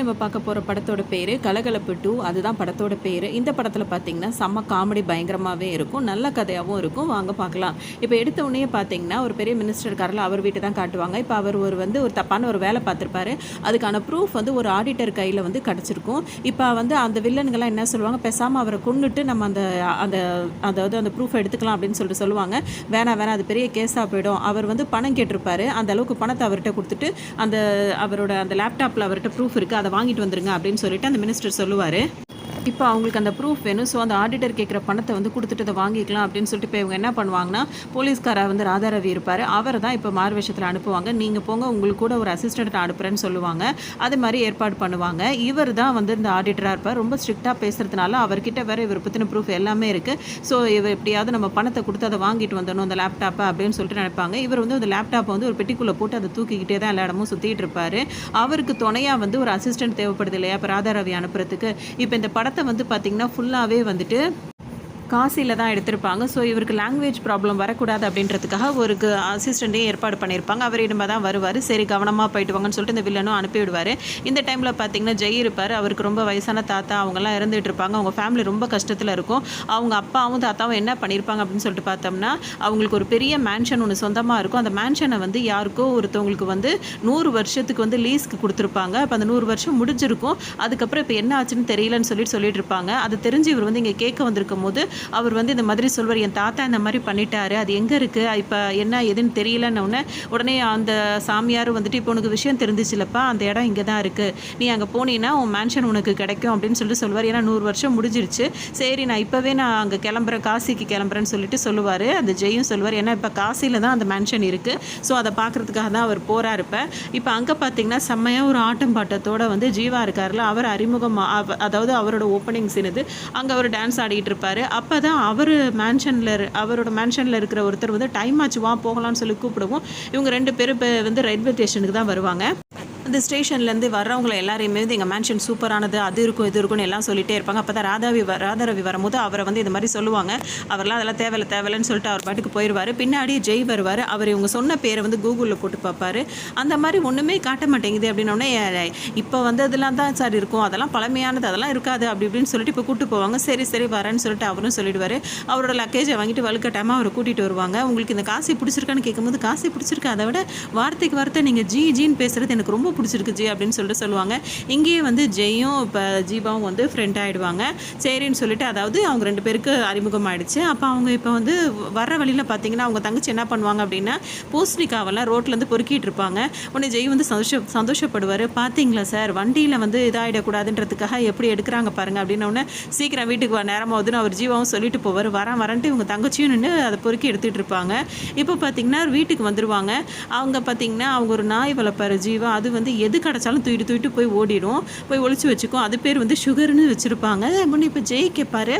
நம்ம பார்க்க போகிற படத்தோட பேர் கலகலப்பு 2. அதுதான் படத்தோட பேர். இந்த படத்தில் பார்த்தீங்கன்னா செம்ம காமெடி பயங்கரமாகவே இருக்கும், நல்ல கதையாகவும் இருக்கும். வாங்க பார்க்கலாம். இப்போ எடுத்த உடனே பார்த்தீங்கன்னா ஒரு பெரிய மினிஸ்டர் இருக்காரில், அவர் வீட்டை தான் காட்டுவாங்க. இப்போ அவர் ஒரு தப்பான ஒரு வேலை பார்த்துருப்பாரு. அதுக்கான ப்ரூஃப் ஒரு ஆடிட்டர் கையில் கிடச்சிருக்கும். இப்போ அந்த வில்லனுங்கெல்லாம் என்ன சொல்லுவாங்க, பேசாமல் அவரை கொண்டுட்டு நம்ம அந்த ப்ரூஃப் எடுத்துக்கலாம் அப்படின்னு சொல்லுவாங்க. வேணாம் அது பெரிய கேஸாக போயிடும். அவர் பணம் கேட்டிருப்பாரு, அந்த அளவுக்கு பணத்தை அவர்கிட்ட கொடுத்துட்டு அவரோட அந்த லேப்டாப்பில் அவர்கிட்ட ப்ரூஃப் இருக்குது, அதை வாங்கிட்டு வந்துருங்க அப்படின்னு சொல்லிட்டு அந்த மினிஸ்டர் சொல்லுவார். இப்போ அவங்களுக்கு அந்த ப்ரூஃப் வேணும். ஸோ அந்த ஆடிட்டர் கேட்குற பணத்தை கொடுத்துட்டு அதை வாங்கிக்கலாம் அப்படின்னு சொல்லிட்டு இப்போ இவங்க என்ன பண்ணுவாங்கன்னா, போலீஸ்காரா ராதாரவி இருப்பார், அவர் தான் இப்போ மார்வேஷத்தில் அனுப்புவாங்க. நீங்கள் போங்க, உங்களுக்கு கூட ஒரு அசிஸ்டண்ட்டை அனுப்புகிறேன்னு சொல்லுவாங்க. அது மாதிரி ஏற்பாடு பண்ணுவாங்க. இவர் தான் இந்த ஆடிட்டராக இருப்பார். ரொம்ப ஸ்ட்ரிக்டாக பேசுகிறதுனால அவர்கிட்ட வேறு இவர் பற்றின ப்ரூஃப் எல்லாமே இருக்குது. ஸோ இவர் எப்படியாவது நம்ம பணத்தை கொடுத்து அதை வாங்கிட்டு வந்துடணும் அந்த லேப்டாப்பை அப்படின்னு சொல்லிட்டு நினைப்பாங்க. இவர் அந்த லேப்டாப்பை ஒரு பெட்டிக்குள்ளே போட்டு அதை தூக்கிக்கிட்டே தான் எல்லா இடமும் சுற்றிட்டு இருப்பார். அவருக்கு துணையாக ஒரு அசிஸ்டன்ட் தேவைப்படுது இல்லையா இப்போ ராதாரவி அனுப்புறதுக்கு. இப்போ இந்த படத்தை பார்த்தீங்கன்னா ஃபுல்லாகவே காசியில் தான் எடுத்திருப்பாங்க. ஸோ இவருக்கு லாங்குவேஜ் ப்ராப்ளம் வரக்கூடாது அப்படின்றதுக்காக ஒரு அசிஸ்டண்ட்டையும் ஏற்பாடு பண்ணியிருப்பாங்க. அவர் இனிமே தான் வருவார். சரி கவனமாக போயிட்டு வாங்கன்னு சொல்லிட்டு இந்த வில்லனும் அனுப்பிவிடுவார். இந்த டைமில் பார்த்தீங்கன்னா ஜெய் இருப்பார். அவருக்கு ரொம்ப வயசான தாத்தா அவங்கெல்லாம் இறந்துட்டு இருப்பாங்க. அவங்க ஃபேமிலி ரொம்ப கஷ்டத்தில் இருக்கும். அவங்க அப்பாவும் தாத்தாவும் என்ன பண்ணியிருப்பாங்க அப்படின்னு சொல்லிட்டு பார்த்தோம்னா, அவங்களுக்கு ஒரு பெரிய மேன்ஷன் ஒன்று சொந்தமாக இருக்கும். அந்த மேன்ஷனை யாருக்கோ ஒருத்தவங்களுக்கு 100 வருஷத்துக்கு லீஸ்க்கு கொடுத்துருப்பாங்க. அப்போ அந்த 100 வருஷம் முடிஞ்சிருக்கும். அதுக்கப்புறம் இப்போ என்ன ஆச்சுன்னு தெரியலன்னு சொல்லிட்டு இருப்பாங்க. அதை தெரிஞ்சு இவர் இங்கே கேட்க வந்திருக்கும் போது அவர் இந்த மாதிரி சொல்வார், என் தாத்தா இந்த மாதிரி பண்ணிட்டாரு, அது எங்கே இருக்குது, இப்போ என்ன எதுன்னு தெரியலன்னு உடனே அந்த சாமியார் இப்போ உனக்கு விஷயம் தெரிஞ்சிச்சுலப்பா, அந்த இடம் இங்கே தான் இருக்குது, நீ அங்கே போனீங்கன்னா உன் மேன்ஷன் உனக்கு கிடைக்கும் அப்படின்னு சொல்லுவார். ஏன்னா 100 வருஷம் முடிஞ்சிருச்சு. சரி நான் அங்கே கிளம்புறேன், காசிக்கு கிளம்புறேன்னு சொல்லுவார். அந்த ஜெயும் சொல்லுவார், ஏன்னா இப்போ காசியில் தான் அந்த மேன்ஷன் இருக்குது. ஸோ அதை பார்க்குறதுக்காக தான் அவர் போகிறார். இப்போ அங்கே பார்த்தீங்கன்னா செம்மையாக ஒரு ஆட்டம் பாட்டத்தோடு ஜீவா இருக்கார்ல, அவர் அறிமுகம், அதாவது அவரோட ஓப்பனிங் சீன் இது. அங்கே அவர் டான்ஸ் ஆடிட்டு இருப்பார். அப்போ தான் அவரோட மேன்ஷனில் இருக்கிற ஒருத்தர் டைம் ஆச்சு வா போகலான்னு சொல்லி கூப்பிடுவோம். இவங்க 2 பேரும் ரயில்வே ஸ்டேஷனுக்கு தான் வருவாங்க. அந்த ஸ்டேஷன்லேருந்து வர்றவங்கள எல்லாரையுமே எங்கள் மேன்ஷன் சூப்பரானது, அது இருக்கும் இது இருக்குன்னு எல்லாம் சொல்லிகிட்டே இருப்பாங்க. அப்போ தான் ராதாரவி வரும்போது அவரை இது மாதிரி சொல்லுவாங்க. அவரெல்லாம் அதெல்லாம் தேவையில்லைன்னு சொல்லிட்டு அவர் பாட்டுக்கு போயிடுவார். பின்னாடி ஜெய் வருவார். அவர் இவங்க சொன்ன பேரை கூகுளில் போட்டு பார்ப்பார். அந்த மாதிரி ஒன்றுமே காட்ட மாட்டேங்குது அப்படின்னோடனே, இப்போ அதெல்லாம் தான் சார் இருக்கும், அதெல்லாம் பழமையானது, அதெல்லாம் இருக்காது அப்படி இப்படின்னு சொல்லிட்டு இப்போ கூப்பிட்டு போவாங்க. சரி வரேன்னு சொல்லிட்டு அவரும் சொல்லிடுவார். அவரோட லக்கேஜை வாங்கிட்டு வலுக்கட்டாமல் அவரை கூட்டிகிட்டு வருவாங்க. உங்களுக்கு இந்த காசி பிடிச்சிருக்கான்னு கேட்கும்போது, காசி பிடிச்சிருக்கு, அதை விட வார்த்தைக்கு வார்த்தை நீங்கள் ஜின்னு பேசுகிறது எனக்கு ரொம்ப பிடிச்சிருக்கு ஜி அப்படின்னு சொல்லுவாங்க. இங்கேயே ஜெயும் இப்போ ஜீவாவும் ஃப்ரெண்ட் ஆகிடுவாங்க. சரின்னு சொல்லிட்டு, அதாவது அவங்க 2 பேருக்கு அறிமுகம் ஆகிடுச்சு. அப்போ அவங்க இப்போ வர்ற வழியில் பார்த்தீங்கன்னா அவங்க தங்கச்சி என்ன பண்ணுவாங்க அப்படின்னா, பூசணிக்காவெல்லாம் ரோட்லேருந்து பொறுக்கிட்டு இருப்பாங்க. உடனே ஜெய் சந்தோஷப்படுவார். பார்த்தீங்களா சார், வண்டியில் இதாகிடக்கூடாதுன்றதுக்காக எப்படி எடுக்கிறாங்க பாருங்கள் அப்படின்னோடனே, சீக்கிரம் வீட்டுக்கு நேரமாகுதுன்னு அவர் ஜீவாவும் சொல்லிட்டு போவார். வரேன்ட்டு இவங்க தங்கச்சியும் நின்று அதை பொறுக்கி எடுத்துகிட்டு இருப்பாங்க. இப்போ பார்த்தீங்கன்னா வீட்டுக்கு வந்துடுவாங்க. அவங்க பார்த்தீங்கன்னா அவங்க ஒரு நாய் வளர்ப்பார் ஜீவா. அது எது கிடச்சாலும் தூக்கிட்டு போய் ஓடிடும், போய் ஒளிச்சு வச்சுக்கும். அது பேர் சுகர்னு வச்சுருப்பாங்க. இப்போ ஜெய் கேட்பாரு,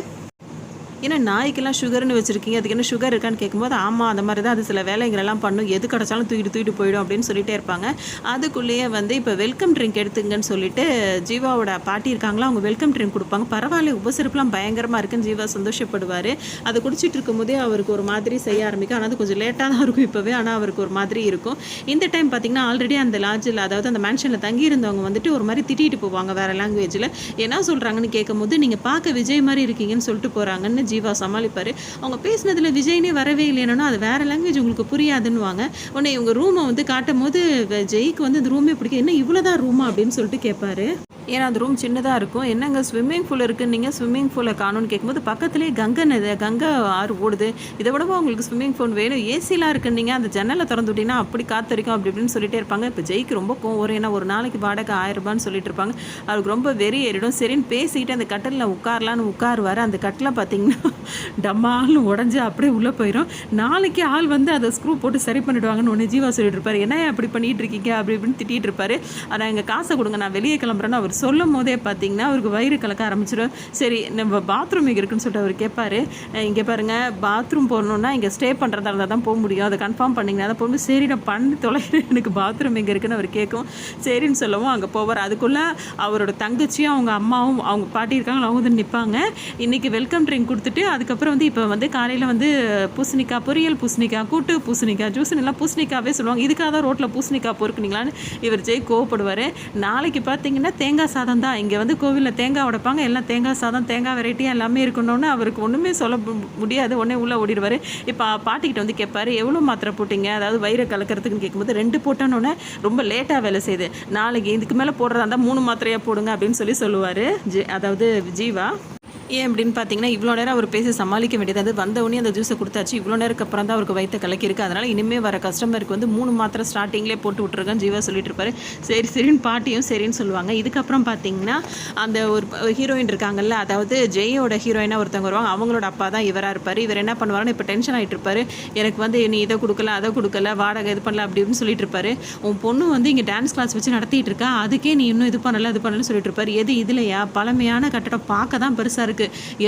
ஏன்னா நாய்க்கெல்லாம் சுகர்னு வச்சுருக்கீங்க, அதுக்கு என்ன சுகர் இருக்கான்னு கேட்கும்போது, ஆமாம் அந்த மாதிரி தான் அது சில வேலைங்களெல்லாம் பண்ணும், எது கிடச்சாலும் தூக்கிட்டு போயிடும் அப்படின்னு சொல்லிட்டே இருப்பாங்க. அதுக்குள்ளேயே இப்போ வெல்கம் ட்ரிங்க் எடுத்துங்கன்னு சொல்லிட்டு ஜீவாவோட பாட்டி இருக்காங்களா, அவங்க வெல்கம் ட்ரிங்க் கொடுப்பாங்க. பரவாயில்ல, உபசரிப்புலாம் பயங்கரமாக இருக்குன்னு ஜீவா சந்தோஷப்படுவார். அதை குடிச்சிட்டு இருக்கும்போதே அவருக்கு ஒரு மாதிரி செய்ய ஆரம்பிக்கும். ஆனால் அது கொஞ்சம் லேட்டாக தான் இருக்கும் இப்போவே, ஆனால் அவருக்கு ஒரு மாதிரி இருக்கும். இந்த டைம் பார்த்திங்கன்னா ஆல்ரெடி அந்த லாட்ஜில், அதாவது அந்த மேன்ஷனில் தங்கியிருந்தவங்க ஒரு மாதிரி திட்டிட்டு போவாங்க வேறு லாங்குவேஜில். என்ன சொல்கிறாங்கன்னு கேட்கும்போது, நீங்கள் பார்க்க விஜய் மாதிரி இருக்கீங்கன்னு சொல்லிட்டு போகிறாங்கன்னு ஜீவா சமாளிப்பார். அவங்க பேசினதில் விஜய்னே வரவே இல்லைன்னா அது வேறு லாங்குவேஜ் உங்களுக்கு புரியாதுன்னுவாங்க. உடனே இவங்க ரூமை காட்டும் போது ஜெய்க்கு அந்த ரூமே பிடிக்கும். என்ன இவ்வளோதான் ரூமா அப்படின்னு சொல்லிட்டு கேட்பாரு. ஏன்னா அந்த ரூம் சின்னதாக இருக்கும். என்னங்க ஸ்விம்மிங் பூல் இருக்குது, நீங்கள் ஸ்விம்மிங் பூலை காணும்னு கேட்கும்போது, பக்கத்துலேயே கங்கை ஆறு ஓடுது, இதை விடவோ உங்களுக்கு ஸ்விம்மிங் பூல் வேணும், ஏசிலாம் இருக்குன்னீங்க, அந்த ஜன்னலை திறந்து விட்டிங்கன்னா அப்படி காத்தரிக்கும் அப்படி இப்படின்னு சொல்லிட்டே இருப்பாங்க. இப்போ ஜெய்க்கு ரொம்ப கோவம். ஏன்னா ஒரு நாளைக்கு வாடகை 1000 ரூபான்னு சொல்லிட்டு இருப்பாங்க. அவருக்கு ரொம்ப வெறி ஏறிடும். சரின்னு பேசிக்கிட்டு அந்த கட்டிலில் உட்காரலான்னு உட்காருவார். அந்த கட்டில் பார்த்தீங்கன்னா டம்மாலும் உடஞ்சி அப்படியே உள்ளே போயிடும். நாளைக்கு ஆள் அதை ஸ்க்ரூ போட்டு சரி பண்ணிவிடுவாங்கன்னு ஒன்று ஜீவா சொல்லிட்டு இருப்பார். என்ன அப்படி பண்ணிகிட்டு இருக்கீங்க அப்படி இப்படின்னு திட்டிகிட்டு இருப்பார். ஆனால் எங்கள் காசை கொடுங்க, நான் வெளியே கிளம்புறேன்னு அவர் சொல்லும் போதே பார்த்தீங்கன்னா அவருக்கு வயிறு கலக்க ஆரம்பிச்சிடும். சரி நம்ம பாத்ரூம் இங்கே இருக்குன்னு சொல்லிட்டு அவர் கேட்பார். இங்கே பாருங்கள், பாத்ரூம் போகணுன்னா இங்கே ஸ்டே பண்ணுறதா இருந்தால் தான் போக முடியும், அதை கன்ஃபார்ம் பண்ணிங்கன்னா தான் போகும்போது, சரி நான் பண்ணி தொலைகிறேன், எனக்கு பாத்ரூம் எங்கே இருக்குன்னு அவர் கேட்கும். சரின்னு சொல்லவும் அங்கே போவார். அதுக்குள்ளே அவரோட தங்கச்சியும் அவங்க அம்மாவும் அவங்க பாட்டி இருக்காங்க, அவங்க நிற்பாங்க. இன்றைக்கி வெல்கம் ட்ரிங்க் கொடுத்து கொடுத்துட்டு அதுக்கப்புறம் வந்து இப்போ வந்து காலையில் வந்து பூசணிக்காய் பொரியல், பூசணிக்காய் கூட்டு, பூசணிக்காய் ஜூஸ்னு எல்லாம் பூசணிக்காவே சொல்லுவாங்க. இதுக்காக தான் ரோட்டில் பூசணிக்காய் பொறுக்குனீங்களான்னு இவர் ஜெய் கோவப்படுவார். நாளைக்கு பார்த்தீங்கன்னா தேங்காய் சாதம் தான். இங்கே வந்து கோவிலில் தேங்காய் உடைப்பாங்க, எல்லாம் தேங்காய் சாதம், தேங்காய் வெரைட்டியாக எல்லாமே இருக்கணும்னு அவருக்கு ஒன்றுமே சொல்ல முடியாது. உடனே உள்ளே ஓடிடுவார். இப்போ பாட்டிக்கிட்ட வந்து கேட்பாரு, எவ்வளோ மாத்திரை போட்டிங்க, அதாவது வயிறை கலக்கிறதுக்குன்னு கேட்கும்போது 2 போட்டோன்னொன்னே ரொம்ப லேட்டாக வேலை செய்யுது, நாளைக்கு இதுக்கு மேலே போடுறதா இருந்தால் 3 மாத்திரையாக போடுங்க அப்படின்னு சொல்லுவார் அதாவது ஜீவா. ஏன் அப்படின்னு பார்த்தீங்கன்னா இவ்வளோ நேரம் அவர் பேசி சமாளிக்க வேண்டியது, அது வந்தவொடனே அந்த ஜூஸை கொடுத்தாச்சு, இவ்வளோ நேரம் அப்புறம் தான் அவருக்கு வயிற்று கலக்கிருக்கு, அதனால் இனிமேல் வர கஸ்டமருக்கு வந்து 3 மாத்திரை ஸ்டார்டிங்லேயே போட்டு விட்ருக்கேன் ஜீவா சொல்லிட்டு இருப்பாரு. சரின்னு பாட்டியும் சரின்னு சொல்லுவாங்க. இதுக்கப்புறம் பார்த்தீங்கன்னா அந்த ஒரு ஹீரோயின் இருக்காங்கல்ல, அதாவது ஜெயோட ஹீரோயினாக ஒருத்தவங்க வருவாங்க, அவங்களோட அப்பா தான் இவராக இருப்பார். இவர் என்ன பண்ணுவாருன்னு இப்போ டென்ஷன் ஆகிட்டு இருப்பாரு. எனக்கு வந்து நீ இதை கொடுக்கல, அதை கொடுக்கல, வாடகை இது பண்ணல அப்படின்னு சொல்லிட்டு இருப்பாரு. உன் பொண்ணு வந்து இங்கே டான்ஸ் கிளாஸ் வச்சு நடத்திட்டு இருக்கா, அதுக்கே நீ இன்னும் இது பண்ணலன்னு சொல்லிட்டு இருப்பாரு. எது இதுலையா, பழமையான கட்டடம் பார்க்க தான் பெருசாக இருக்குது,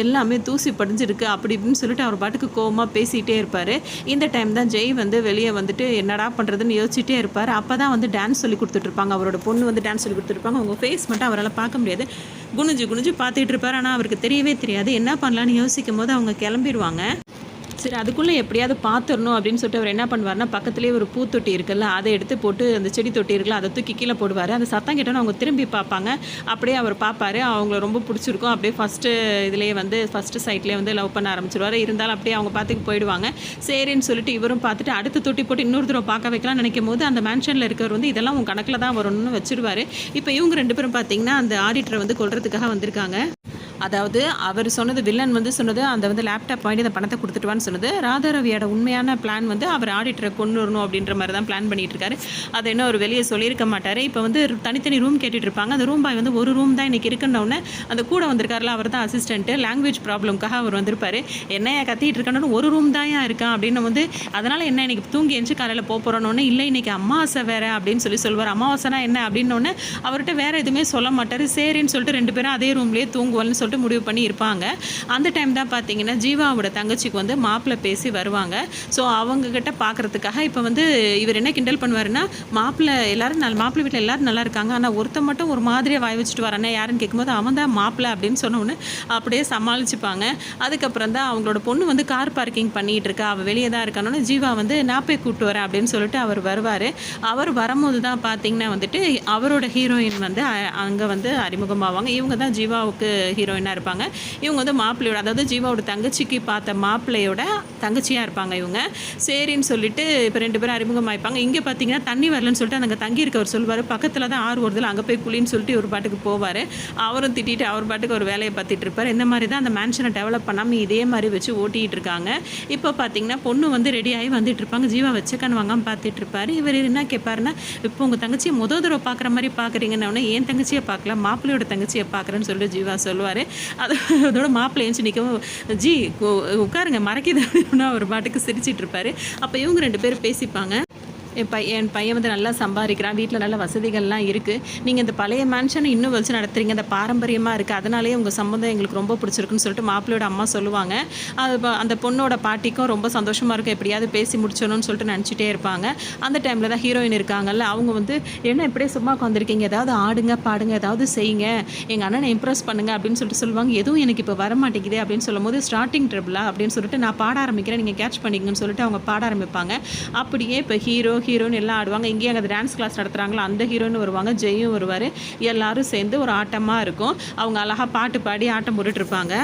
எல்லாமே தூசி படிஞ்சிருக்கு அப்படி இப்படின்னு சொல்லிட்டு அவர் பாட்டுக்கு கோவமாக பேசிகிட்டே இருப்பார். இந்த டைம் தான் ஜெய் வந்து வெளியே வந்துட்டு என்னடா பண்ணுறதுன்னு யோசிச்சுட்டே இருப்பார். அப்போ தான் வந்து டான்ஸ் சொல்லி கொடுத்துட்ருப்பாங்க, அவரோட பொண்ணு வந்து டான்ஸ் சொல்லி கொடுத்துருப்பாங்க. அவங்க ஃபேஸ் மட்டும் அவரால் பார்க்க முடியாது, குனிஞ்சு பார்த்துட்டு இருப்பார். ஆனால் அவருக்கு தெரியவே தெரியாது. என்ன பண்ணலான்னு யோசிக்கும் போது அவங்க கிளம்பிடுவாங்க. சரி அதுக்குள்ளே எப்படியாவது பார்த்துடணும் அப்படின்னு சொல்லிட்டு அவர் என்ன பண்ணுவார்னா, பக்கத்துலேயே ஒரு பூத்தொட்டி இருக்குல்ல, அதை எடுத்து போட்டு அந்த செடி தொட்டி இருக்குல்ல, அதை தூக்கி கீழே போடுவார். அந்த சத்தம் கேட்டோன்னு அவங்க திரும்பி பார்ப்பாங்க. அப்படியே அவர் பார்ப்பாரு, அவங்கள ரொம்ப பிடிச்சிருக்கும். அப்படியே ஃபஸ்ட்டு சைட்லேயே வந்து லவ் பண்ண ஆரம்பிச்சிருவார். இருந்தாலும் அப்படியே அவங்க பார்த்துக்கு போயிடுவாங்க. சரின்னு சொல்லிட்டு இவரும் பார்த்துட்டு அடுத்த தொட்டி போட்டு இன்னொரு தடவை பார்க்க வைக்கலாம்னு நினைக்கும் போது அந்த மேன்ஷனில் இருக்கிறவர் வந்து இதெல்லாம் உன் கணக்கில் தான் வரணும்னு வச்சிருவார். இப்போ இவங்க 2 பேரும் பார்த்தீங்கன்னா அந்த ஆடிட்டரை வந்து கொல்றதுக்காக வந்திருக்காங்க. அதாவது அவர் சொன்னது, வில்லன் வந்து சொன்னது, அந்த வந்து லேப்டாப் வாங்கி அந்த பணத்தை கொடுத்துட்டுவான்னு சொன்னது. ராதாரவியோட உண்மையான பிளான் வந்து அவர் ஆடிட்டரை கொண்டு வரணும் அப்படின்ற மாதிரி தான் பிளான் பண்ணிட்டு இருக்காரு. அதை இன்னும் அவர் வெளியே சொல்லியிருக்க மாட்டார். இப்போ வந்து தனித்தனி ரூம் கேட்டுட்டு இருப்பாங்க. அந்த ரூம் பாய் வந்து ஒரு ரூம் தான் இன்றைக்கி இருக்குன்னொன்னே அந்த கூட வந்திருக்காருல, அவர் தான் அசிஸ்டன்ட்டு, லாங்குவேஜ் ப்ராப்ளம்காக அவர் வந்திருப்பார். என்னையா கத்திட்டு இருக்கான்னு, ஒரு ரூம் தான் இருக்கான் அப்படின்னு வந்து, அதனால் என்ன இன்றைக்கி தூங்கி எழுந்து காலையில் போகிறோன்னு, இல்லை இன்றைக்கி அமாவாசை வேறு அப்படின்னு சொல்லுவார். அமாவாசைனா என்ன அப்படின்னோடனே அவர்கிட்ட வேறு எதுவுமே சொல்ல மாட்டார். சரின்னு சொல்லிட்டு 2 பேரும் அதே ரூம்லேயே தூங்குவோம்னு சொல்லிட்டு முடிவு பண்ணி இருப்பாங்க. அந்த டைம் தான் பார்த்தீங்கன்னா ஜீவாவோட தங்கச்சிக்கு வந்து மாப்பிள்ளை பேசி வருவாங்க. ஸோ அவங்கக்கிட்ட பார்க்குறதுக்காக இப்போ வந்து இவர் என்ன கிண்டல் பண்ணுவாருன்னா, மாப்பிள்ளை வீட்டில் எல்லோரும் நல்லா இருக்காங்க, ஆனால் ஒருத்தர் மட்டும் ஒரு மாதிரியாக வாய் வச்சுட்டு வரானே யாருன்னு கேட்கும்போது அவன் தான் மாப்பிள்ளை அப்படின்னு சொன்னோன்னு அப்படியே சமாளிச்சுப்பாங்க. அதுக்கப்புறம் தான் அவங்களோட பொண்ணு வந்து கார் பார்க்கிங் பண்ணிகிட்டு இருக்கா, அவள் வெளியே தான் இருக்கானோன்னு ஜீவா வந்து நான் போய் கூப்பிட்டு வரேன் அப்படின்னு சொல்லிட்டு அவர் வருவார். அவர் வரும்போது தான் பார்த்தீங்கன்னா வந்துட்டு அவரோட ஹீரோயின் வந்து அங்கே வந்து அறிமுகமாவாங்க. இவங்க தான் ஜீவாவுக்கு ஹீரோயினாக இருப்பாங்க. இவங்க வந்து மாப்பிள்ளையோட, அதாவது ஜீவாவோட தங்கச்சிக்கு பார்த்த மாப்பிள்ளையோட தங்கச்சியாக இருப்பாங்க இவங்க. சரின்னு சொல்லிட்டு இப்போ 2 பேரும் அறிமுகமாகிப்பாங்க. இங்கே பார்த்தீங்கன்னா தண்ணி வரலன்னு சொல்லிட்டு அங்கே தங்கி இருக்கவர் சொல்லுவார், பக்கத்தில் தான் ஆறு வருதில், அங்கே போய் குளின்னு சொல்லிட்டு ஒரு பாட்டுக்கு போவார். அவரும் திட்டிட்டு அவர் பாட்டுக்கு ஒரு வேலையை பார்த்துட்டு இருப்பார். இந்த மாதிரி தான் அந்த மேன்ஷனை டெவலப் பண்ணாமல் இதே மாதிரி வச்சு ஓட்டிகிட்டு இருக்காங்க. இப்போ பார்த்தீங்கன்னா பொண்ணு வந்து ரெடியாகி வந்துட்டு இருப்பாங்க. ஜீவா வச்சுக்கன்னு வாங்காமல் பார்த்துட்டு இருப்பார். இவர் என்ன கேட்பாருன்னா, இப்போ உங்கள் தங்கச்சியை தடவை பார்க்குற மாதிரி பார்க்குறீங்கன்னு, ஏன் தங்கச்சியை பார்க்கல, மாப்பிள்ளையோட தங்கச்சியை பார்க்குறேன்னு சொல்லிட்டு ஜீவா சொல்லுவார். அதோட மாப்பிள்ளை எழுந்து நிற்கவும், ஜி உட்காருங்க மறைக்குது அப்படின்னா ஒரு பாட்டுக்கு சிரிச்சிட்டு இருப்பாரு. அப்போ இவங்க 2 பேரும் பேசிப்பாங்க. என் பையன் வந்து நல்லா சம்பாதிக்கிறான், வீட்டில் நல்ல வசதிகள்லாம் இருக்குது, நீங்கள் இந்த பழைய மேன்ஷனை இன்னும் வச்சு நடத்துகிறீங்க, அந்த பாரம்பரியமாக இருக்குது, அதனாலேயே உங்கள் சம்பந்தம் எங்களுக்கு ரொம்ப பிடிச்சிருக்குன்னு சொல்லிட்டு மாப்பிள்ளையோட அம்மா சொல்லுவாங்க. அது அந்த பொண்ணோட பாட்டிக்கும் ரொம்ப சந்தோஷமாக இருக்கும், எப்படியாவது பேசி முடிச்சணும்னு சொல்லிட்டு நினச்சிட்டே இருப்பாங்க. அந்த டைமில் தான் ஹீரோயின் இருக்காங்கல்ல, அவங்க வந்து என்ன இப்படியே சும்மா உட்காந்துருக்கீங்க, ஏதாவது ஆடுங்க பாடுங்க ஏதாவது செய்யுங்க, எங்கள் அண்ணனை இம்ப்ரெஸ் பண்ணுங்க அப்படின்னு சொல்லிட்டு சொல்லுவாங்க. எதுவும் எனக்கு இப்போ வர மாட்டேங்குது அப்படின்னு சொல்லும் போது, ஸ்டார்டிங் ட்ரிபிளா அப்படின்னு சொல்லிட்டு நான் பாட ஆரம்பிக்கிறேன், நீங்கள் கேட்ச் பண்ணிங்கன்னு சொல்லிட்டு அவங்க பாட ஆரம்பிப்பாங்க. அப்படியே இப்போ ஹீரோன்னு எல்லாம் ஆடுவாங்க. இங்கேயே அங்கே டான்ஸ் கிளாஸ் நடத்துகிறாங்களோ அந்த ஹீரோன்னு வருவாங்க, ஜெயும் வருவார். எல்லாரும் சேர்ந்து ஒரு ஆட்டமாக இருக்கும். அவங்க அழகாக பாட்டு பாடி ஆட்டம் போட்டுட்டு இருப்பாங்க.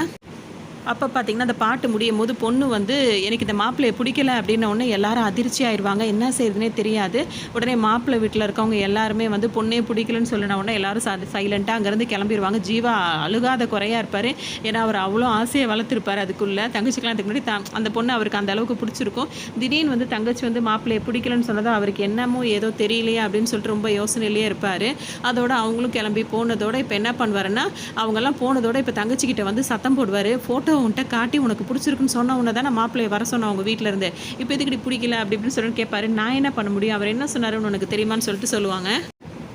அப்போ பார்த்திங்கன்னா அந்த பாட்டு முடியும் போது பொண்ணு வந்து எனக்கு இந்த மாப்பிள்ளையை பிடிக்கல அப்படின்ன உடனே எல்லாரும் அதிர்ச்சி ஆயிடுவாங்க, என்ன செய்யுதுன்னே தெரியாது. உடனே மாப்பிள்ளை வீட்டில் இருக்கவங்க எல்லாருமே வந்து பொண்ணே பிடிக்கலன்னு சொல்லின உடனே எல்லாரும் சைலண்ட்டாக அங்கேருந்து கிளம்பிடுவாங்க. ஜீவா அழுகாத குறையாக இருப்பார், ஏன்னா அவர் அவ்வளோ ஆசையை வளர்த்துருப்பார். அதுக்குள்ளே தங்கச்சிக்கெலாம் அதுக்கு முன்னாடி அந்த பொண்ணு அவருக்கு அந்த அளவுக்கு பிடிச்சிருக்கும். திடீர்னு வந்து தங்கச்சி வந்து மாப்பிள்ளையை பிடிக்கலன்னு சொன்னதோ அவருக்கு என்னமோ ஏதோ தெரியலையே அப்படின்னு சொல்லிட்டு ரொம்ப யோசனையிலேயே இருப்பார். அதோட அவங்களும் கிளம்பி போனதோட இப்போ என்ன பண்ணுவாருன்னா, அவங்கெல்லாம் போனதோட இப்போ தங்கச்சிக்கிட்ட வந்து சத்தம் போடுவார், ஃபோட்டோ உன்கிட்ட காட்டி உனக்கு பிடிச்சிருக்குன்னு சொன்ன உடனே தான் நான் மாப்பிள்ளையை வர சொன்னேன் அவங்க வீட்டில் இருந்து, இப்போ இதுக்கிட்ட பிடிக்கல அப்படி இப்படின்னு சொல்லிட்டு கேட்பாரு. நான் என்ன பண்ண முடியும், அவர் என்ன சொன்னாருன்னு உனக்கு தெரியுமான்னு சொல்லிட்டு சொல்லுவாங்க.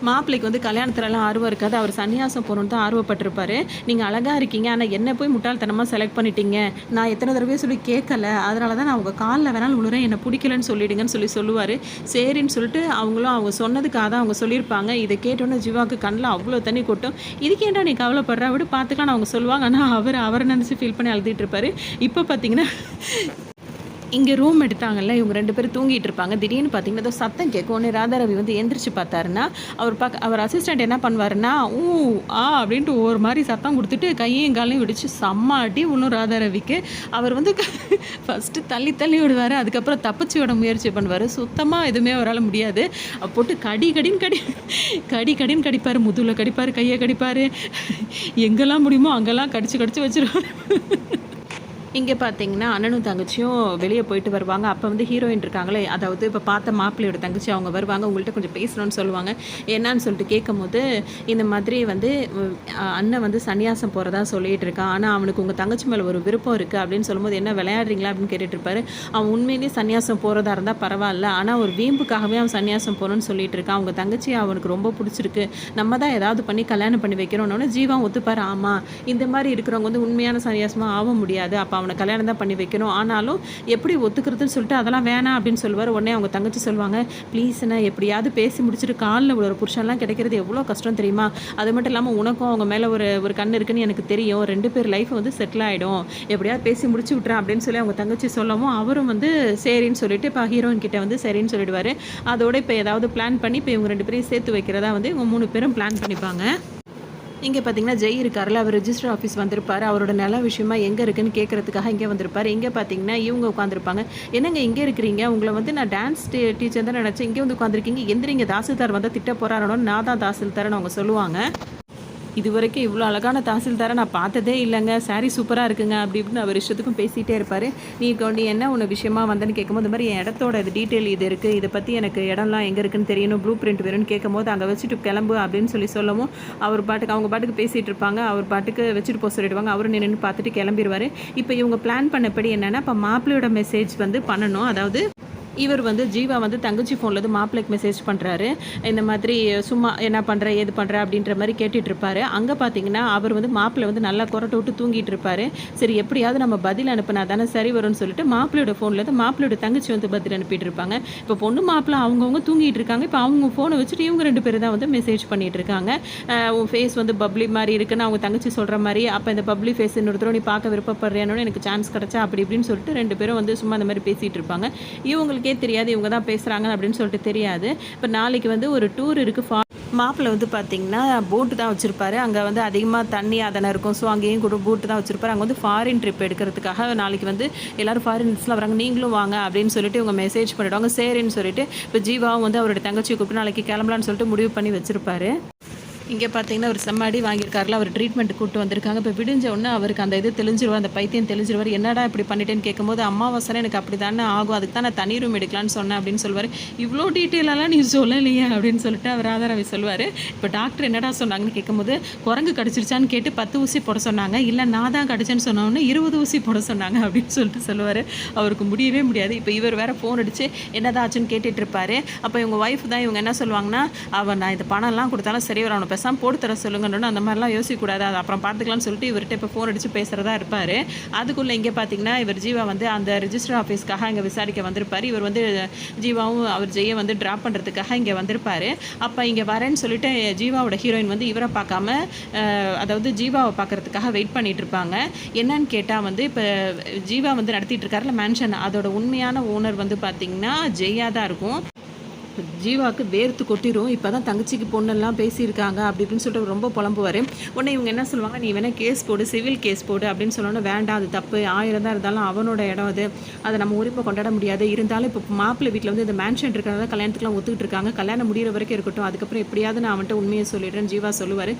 மாப்பிள்ளைக்கு வந்து கல்யாணத்துலலாம் ஆர்வம் இருக்காது. அவர் சன்னியாசம் போகணுன்னு தான் ஆர்வப்பட்டிருப்பாரு. "நீங்க அழகா இருக்கீங்க. ஆனா என்ன போய் முட்டாள்தனமா செலக்ட் பண்ணிட்டீங்க. நான் எத்தனை தடவையோ சொல்லி கேட்கல. அதனால தான் நான் உங்க கால்ல வேணாலும் விழுறேன். என்ன புடிக்கலன்னு சொல்லிடுங்கன்னு" சொல்லுவாரு. சரின்னு சொல்லிட்டு அவங்களும் அவங்க சொன்னதுக்காக தான் அவங்க சொல்லியிருப்பாங்க. இத கேட்டோனே ஜீவாவுக்கு கண்ல அவ்ளோ தண்ணி கொட்டும். "இதுக்கு ஏன்டா நீ கவலைப்படுற? விடு பார்த்துக்கலாம்னு" அவங்க சொல்லுவாங்க. ஆனா அவர நெனச்சு ஃபீல் பண்ணி அழுதுட்டு இருப்பாரு. இப்ப பார்த்தீங்கன்னா இங்கே ரூம் எடுத்தாங்கல்ல, இவங்க 2 பேரும் தூங்கிட்டு இருப்பாங்க. திடீர்னு பார்த்தீங்கன்னா, ஏதோ சத்தம் கேட்கும். உடனே ராதாரவி வந்து எந்திரிச்சு பார்த்தாருன்னா, அவர் அசிஸ்டன்ட் என்ன பண்ணுவாருன்னா, "ஊ ஆ" அப்படின்ட்டு ஒரு மாரி சத்தம் குடுத்துட்டு கையையும் காலையும் விடிச்சு செம்ம அடி விழும் ராதாரவிக்கு. அவர் வந்து ஃபர்ஸ்ட்டு தள்ளி தள்ளி விடுவாரு. அதுக்கப்புறம் தப்பிச்சு விட முயற்சி பண்ணுவாரு. சுத்தமா எதுவுமே அவரால முடியாது. போட்டு கடி கடின்னு கடிப்பாரு. முதுகுல கடிப்பாரு, கைய கடிப்பாரு. எங்கெல்லாம் முடியுமோ அங்கெல்லாம் கடிச்சு கடிச்சு வச்சுருவாரு. இங்கே பார்த்தீங்கன்னா, அண்ணனும் தங்கச்சியும் வெளியே போயிட்டு வருவாங்க. அப்போ வந்து ஹீரோயின் இருக்காங்களே, அதாவது இப்போ பார்த்த மாப்பிள்ளையோட தங்கச்சி அவங்க வருவாங்க. உங்கள்கிட்ட கொஞ்சம் பேசணும்னு சொல்லுவாங்க. என்னான்னு சொல்லிட்டு கேட்கும்போது, இந்த மாதிரி வந்து அண்ணன் வந்து சன்னியாசம் போகிறதா சொல்லிட்டு இருக்கான். ஆனால் அவனுக்கு உங்கள் தங்கச்சி மேலே ஒரு விருப்பம் இருக்குது அப்படின்னு சொல்லும்போது, என்ன விளையாடுறீங்களா அப்படின்னு கேட்டுட்ருப்பாரு. அவன் உண்மையிலேயே சன்னியாசம் போகிறதா இருந்தால் பரவாயில்ல, ஆனால் ஒரு வீம்புக்காகவே அவன் சன்னியாசம் போகணும்னு சொல்லிட்டு இருக்கான். அவங்க தங்கச்சி அவனுக்கு ரொம்ப பிடிச்சிருக்கு, நம்ம தான் ஏதாவது பண்ணி கல்யாணம் பண்ணி வைக்கிறோன்னு ஜீவா ஒத்துப்பாரு. ஆமாம், இந்த மாதிரி இருக்கிறவங்க வந்து உண்மையான சன்னியாசமாக ஆக முடியாது. அப்போ அவனை கல்யாணம் தான் பண்ணி வைக்கணும். ஆனாலும் எப்படி ஒத்துக்கிறதுன்னு சொல்லிட்டு அதெல்லாம் வேணாம் அப்படின்னு சொல்லுவார். உடனே அவங்க தங்கச்சி சொல்லுவாங்க, ப்ளீஸ்ண்ணா எப்படியாவது பேசி முடிச்சுட்டு காலில் ஒரு புருஷன்லாம் கிடைக்கிறது எவ்வளோ கஷ்டம் தெரியுமா? அது மட்டும் இல்லாமல் உனக்கும் அவங்க மேலே ஒரு கண் இருக்குன்னு எனக்கு தெரியும். 2 பேர் லைஃப் வந்து செட்டில் ஆகிடும். எப்படியாவது பேசி முடிச்சு விட்றேன் அப்படின்னு சொல்லி அவங்க தங்கச்சி சொல்லவும் அவரும் வந்து சரின்னு சொல்லிட்டு இப்போ ஹீரோயின் கிட்ட வந்து சரின்னு சொல்லிடுவார். அதோட இப்போ ஏதாவது பிளான் பண்ணி இப்போ இவங்க 2 பேரையும் சேர்த்து வைக்கிறதா வந்து இவங்க 3 பேரும் பிளான் பண்ணிப்பாங்க. இங்கே பார்த்தீங்கன்னா ஜெய் இருக்கார்ல, அவர் ரெஜிஸ்டர் ஆஃபீஸ் வந்திருப்பார். அவரோட நில விஷயமா எங்கே இருக்குன்னு கேட்கறதுக்காக இங்கே வந்திருப்பார். இங்கே பார்த்தீங்கன்னா இவங்க உட்காந்துருப்பாங்க. என்னங்க இங்கே இருக்கிறீங்க? உங்களை வந்து நான் டான்ஸ் டீச்சர் தான் நினச்சேன், இங்கே வந்து உட்காந்துருக்கீங்க. எந்திரிங்க, தாசில்தார் வந்தால் திட்ட போகிறாரோன்னு. நான் தான் தாசில்தார்னு அவங்க சொல்லுவாங்க. இது வரைக்கும் இவ்வளோ அழகான தாசில்தாரை நான் பார்த்ததே இல்லைங்க, சாரி சூப்பராக இருக்குங்க அப்படி இப்படின்னு அவர் இஷ்டத்துக்கும் பேசிகிட்டே இருப்பார். நீ என்ன உன்னை விஷயமா வந்தேன்னு கேட்கும்போது, இந்த மாதிரி என் இடத்தோட இது டீட்டெயில் இது இருக்குது, இதை பற்றி எனக்கு இடம்லாம் எங்கே இருக்குன்னு தெரியணும், ப்ளூ பிரிண்ட் வேணும்னு கேட்கும்போது அங்கே வச்சுட்டு கிளம்பு அப்படின்னு சொல்லவும் அவர் பாட்டுக்கு அவங்க பாட்டுக்கு பேசிகிட்டு இருப்பாங்க. அவர் பாட்டுக்கு வச்சுட்டு போக சொல்லிடுவாங்க. அவரும் நின்று பார்த்துட்டு கிளம்பிடுவார். இப்போ இவங்க பிளான் பண்ணபடி என்னென்னா, இப்போ மாப்பிள்ளையோட மெசேஜ் வந்து பண்ணணும். அதாவது இவர் வந்து ஜீவா வந்து தங்கச்சி ஃபோன்லேருந்து மாப்பிள்ளைக்கு மெசேஜ் பண்ணுறாரு. இந்த மாதிரி சும்மா என்ன பண்ணுற ஏது பண்ணுற அப்படின்ற மாதிரி கேட்டுட்ருப்பாரு. அங்கே பார்த்தீங்கன்னா அவர் வந்து மாப்பிள்ளை வந்து நல்லா கொரட்டை விட்டு தூங்கிட்டு இருப்பார். சரி எப்படியாவது நம்ம பதில் அனுப்பினா தானே சரி வரும்னு சொல்லிட்டு மாப்பிள்ளையோட ஃபோன்லேருந்து மாப்பிள்ளையோட தங்கச்சி வந்து பதில் அனுப்பிட்டு இருப்பாங்க. இப்போ பொண்ணு மாப்பிள்ளை அவங்கவுங்க தூங்கிட்டு இருக்காங்க. இப்போ அவங்க ஃபோனை வச்சுட்டு இவங்க 2 பேர் தான் வந்து மெசேஜ் பண்ணிட்டு இருக்காங்க. உன் ஃபேஸ் வந்து பப்ளி மாதிரி இருக்குன்னு அவங்க தங்கச்சி சொல்கிற மாதிரி, அப்போ இந்த பப்ளி ஃபேஸ் இன்னொருத்தரும் நீ பார்க்க விருப்பப்படுறேன்னு எனக்கு சான்ஸ் கிடச்சா அப்படி இப்படின்னு சொல்லிட்டு 2 பேரும் வந்து சும்மா அந்த மாதிரி பேசிகிட்டு இருப்பாங்க. இவங்களுக்கு தெரியாது இவங்க தான் பேசுகிறாங்க அப்படின்னு சொல்லிட்டு தெரியாது. இப்போ நாளைக்கு வந்து ஒரு டூர் இருக்குது. மாப்பிள்ளை வந்து பார்த்திங்கன்னா போட்டு தான் வச்சுருப்பாரு. அங்கே வந்து அதிகமாக தண்ணி அதனை இருக்கும். ஸோ அங்கேயும் கூட போட்டு தான் வச்சுருப்பாரு. அங்கே வந்து ஃபாரின் ட்ரிப் எடுக்கிறதுக்காக நாளைக்கு வந்து எல்லோரும் ஃபாரின்ஸ்லாம் வராங்க, நீங்களும் வாங்க அப்படின்னு சொல்லிட்டு இவங்க மெசேஜ் பண்ணிவிடுவாங்க. சரின்னு சொல்லிட்டு இப்போ ஜீவாவும் வந்து அவரோட தங்கச்சியை கூப்பிட்டு நாளைக்கு கிளம்பலான்னு சொல்லிட்டு முடிவு பண்ணி வச்சுருப்பாரு. இங்கே பார்த்தீங்கன்னா ஒரு செம்மாடி வாங்கியிருக்காருல, அவர் ட்ரீட்மெண்ட் கூப்பிட்டு வந்திருக்காங்க. இப்போ விடிஞ்ச உடனே அவருக்கு அந்த இது தெளிஞ்சிருவார், அந்த பைத்தியம் தெளிஞ்சிருவார். என்னடா இப்படி பண்ணிட்டேன்னு கேட்கும்போது, அம்மாவாசனை எனக்கு அப்படி தானே ஆகும், அதுக்கு தான் நான் தனி ரூம் எடுக்கலான்னு சொன்னேன் அப்படின்னு சொல்லுவார். இவ்வளோ டீட்டெயிலெல்லாம் நீ சொல்லலையே அப்படின்னு சொல்லிட்டு அவர் ராதாரவி சொல்லுவார். இப்போ டாக்டர் என்னடா சொன்னாங்கன்னு கேட்கும்போது, குரங்கு கடிச்சிருச்சான்னு கேட்டு 10 ஊசி போட சொன்னாங்க, இல்லை நான் தான் கடிச்சேன்னு சொன்னோன்னு 20 ஊசி போட சொன்னாங்க அப்படின்னு சொல்லிட்டு சொல்லுவார். அவருக்கு முடியவே முடியாது. இப்போ இவர் வேற ஃபோன் அடித்து என்னதான் ஆச்சுன்னு கேட்டுட்டு இருப்பாரு. அப்போ இவங்க ஒய்ஃப் தான் இவங்க என்ன சொல்லுவாங்கன்னா, நான் இந்த பணம்லாம் கொடுத்தாலும் சரி வரும், அவனை பேசாமல் போட்டு தர சொல்லுங்கன்னு அந்த மாதிரிலாம் யோசிக்கக்கூடாது, அது அப்புறம் பார்த்துக்கலாம்னு சொல்லிட்டு இவர்கிட்ட இப்போ ஃபோன் அடித்து பேசுகிறதா இருப்பார். அதுக்குள்ளே இங்கே பார்த்தீங்கன்னா இவர் ஜீவா வந்து அந்த ரிஜிஸ்டர் ஆஃபீஸ்க்காக இங்கே விசாரிக்க வந்திருப்பார். இவர் வந்து ஜீவாவும் அவர் ஜெயை வந்து ட்ராப் பண்ணுறதுக்காக இங்கே வந்திருப்பார். அப்போ இங்கே வரேன்னு சொல்லிட்டு ஜீவாவோட ஹீரோயின் வந்து இவரை பார்க்காம அதாவது ஜீவாவை பார்க்குறதுக்காக வெயிட் பண்ணிகிட்டு இருப்பாங்க. என்னன்னு கேட்டால் வந்து இப்போ ஜீவா வந்து நடத்திட்டு இருக்காருல மேன்ஷன், அதோட உண்மையான ஓனர் வந்து பார்த்திங்கன்னா ஜெயா தான் இருக்கும். ஜீவாவுக்கு வேர்த்து கொட்டிடும். இப்போ தான் தங்கச்சிக்கு பொண்ணெல்லாம் பேசியிருக்காங்க அப்படி இப்படின்னு சொல்லிட்டு ரொம்ப புலம்புவார். உடனே இவங்க என்ன சொல்லுவாங்க, நீ வேணால் கேஸ் போடு, சிவில் கேஸ் போடு அப்படின்னு சொன்னோன்னே, வேண்டாம் அது தப்பு, 1000 தான் இருந்தாலும் அவனோட இடம் அது, அதை நம்ம உரிமை கொண்டாட முடியாது. இருந்தாலும் இப்போ மாப்பிள்ளை வீட்டில் வந்து இந்த மேன்ஷன் இருக்கிறனால கல்யாணத்துக்குலாம் ஒத்துக்கிட்டு இருக்காங்க, கல்யாணம் முடிகிற வரைக்கும் இருக்கட்டும், அதுக்கப்புறம் எப்படியாவது நான் அவன்கிட்ட உண்மையை சொல்லிடுறேன்னு ஜீவா சொல்லுவார்.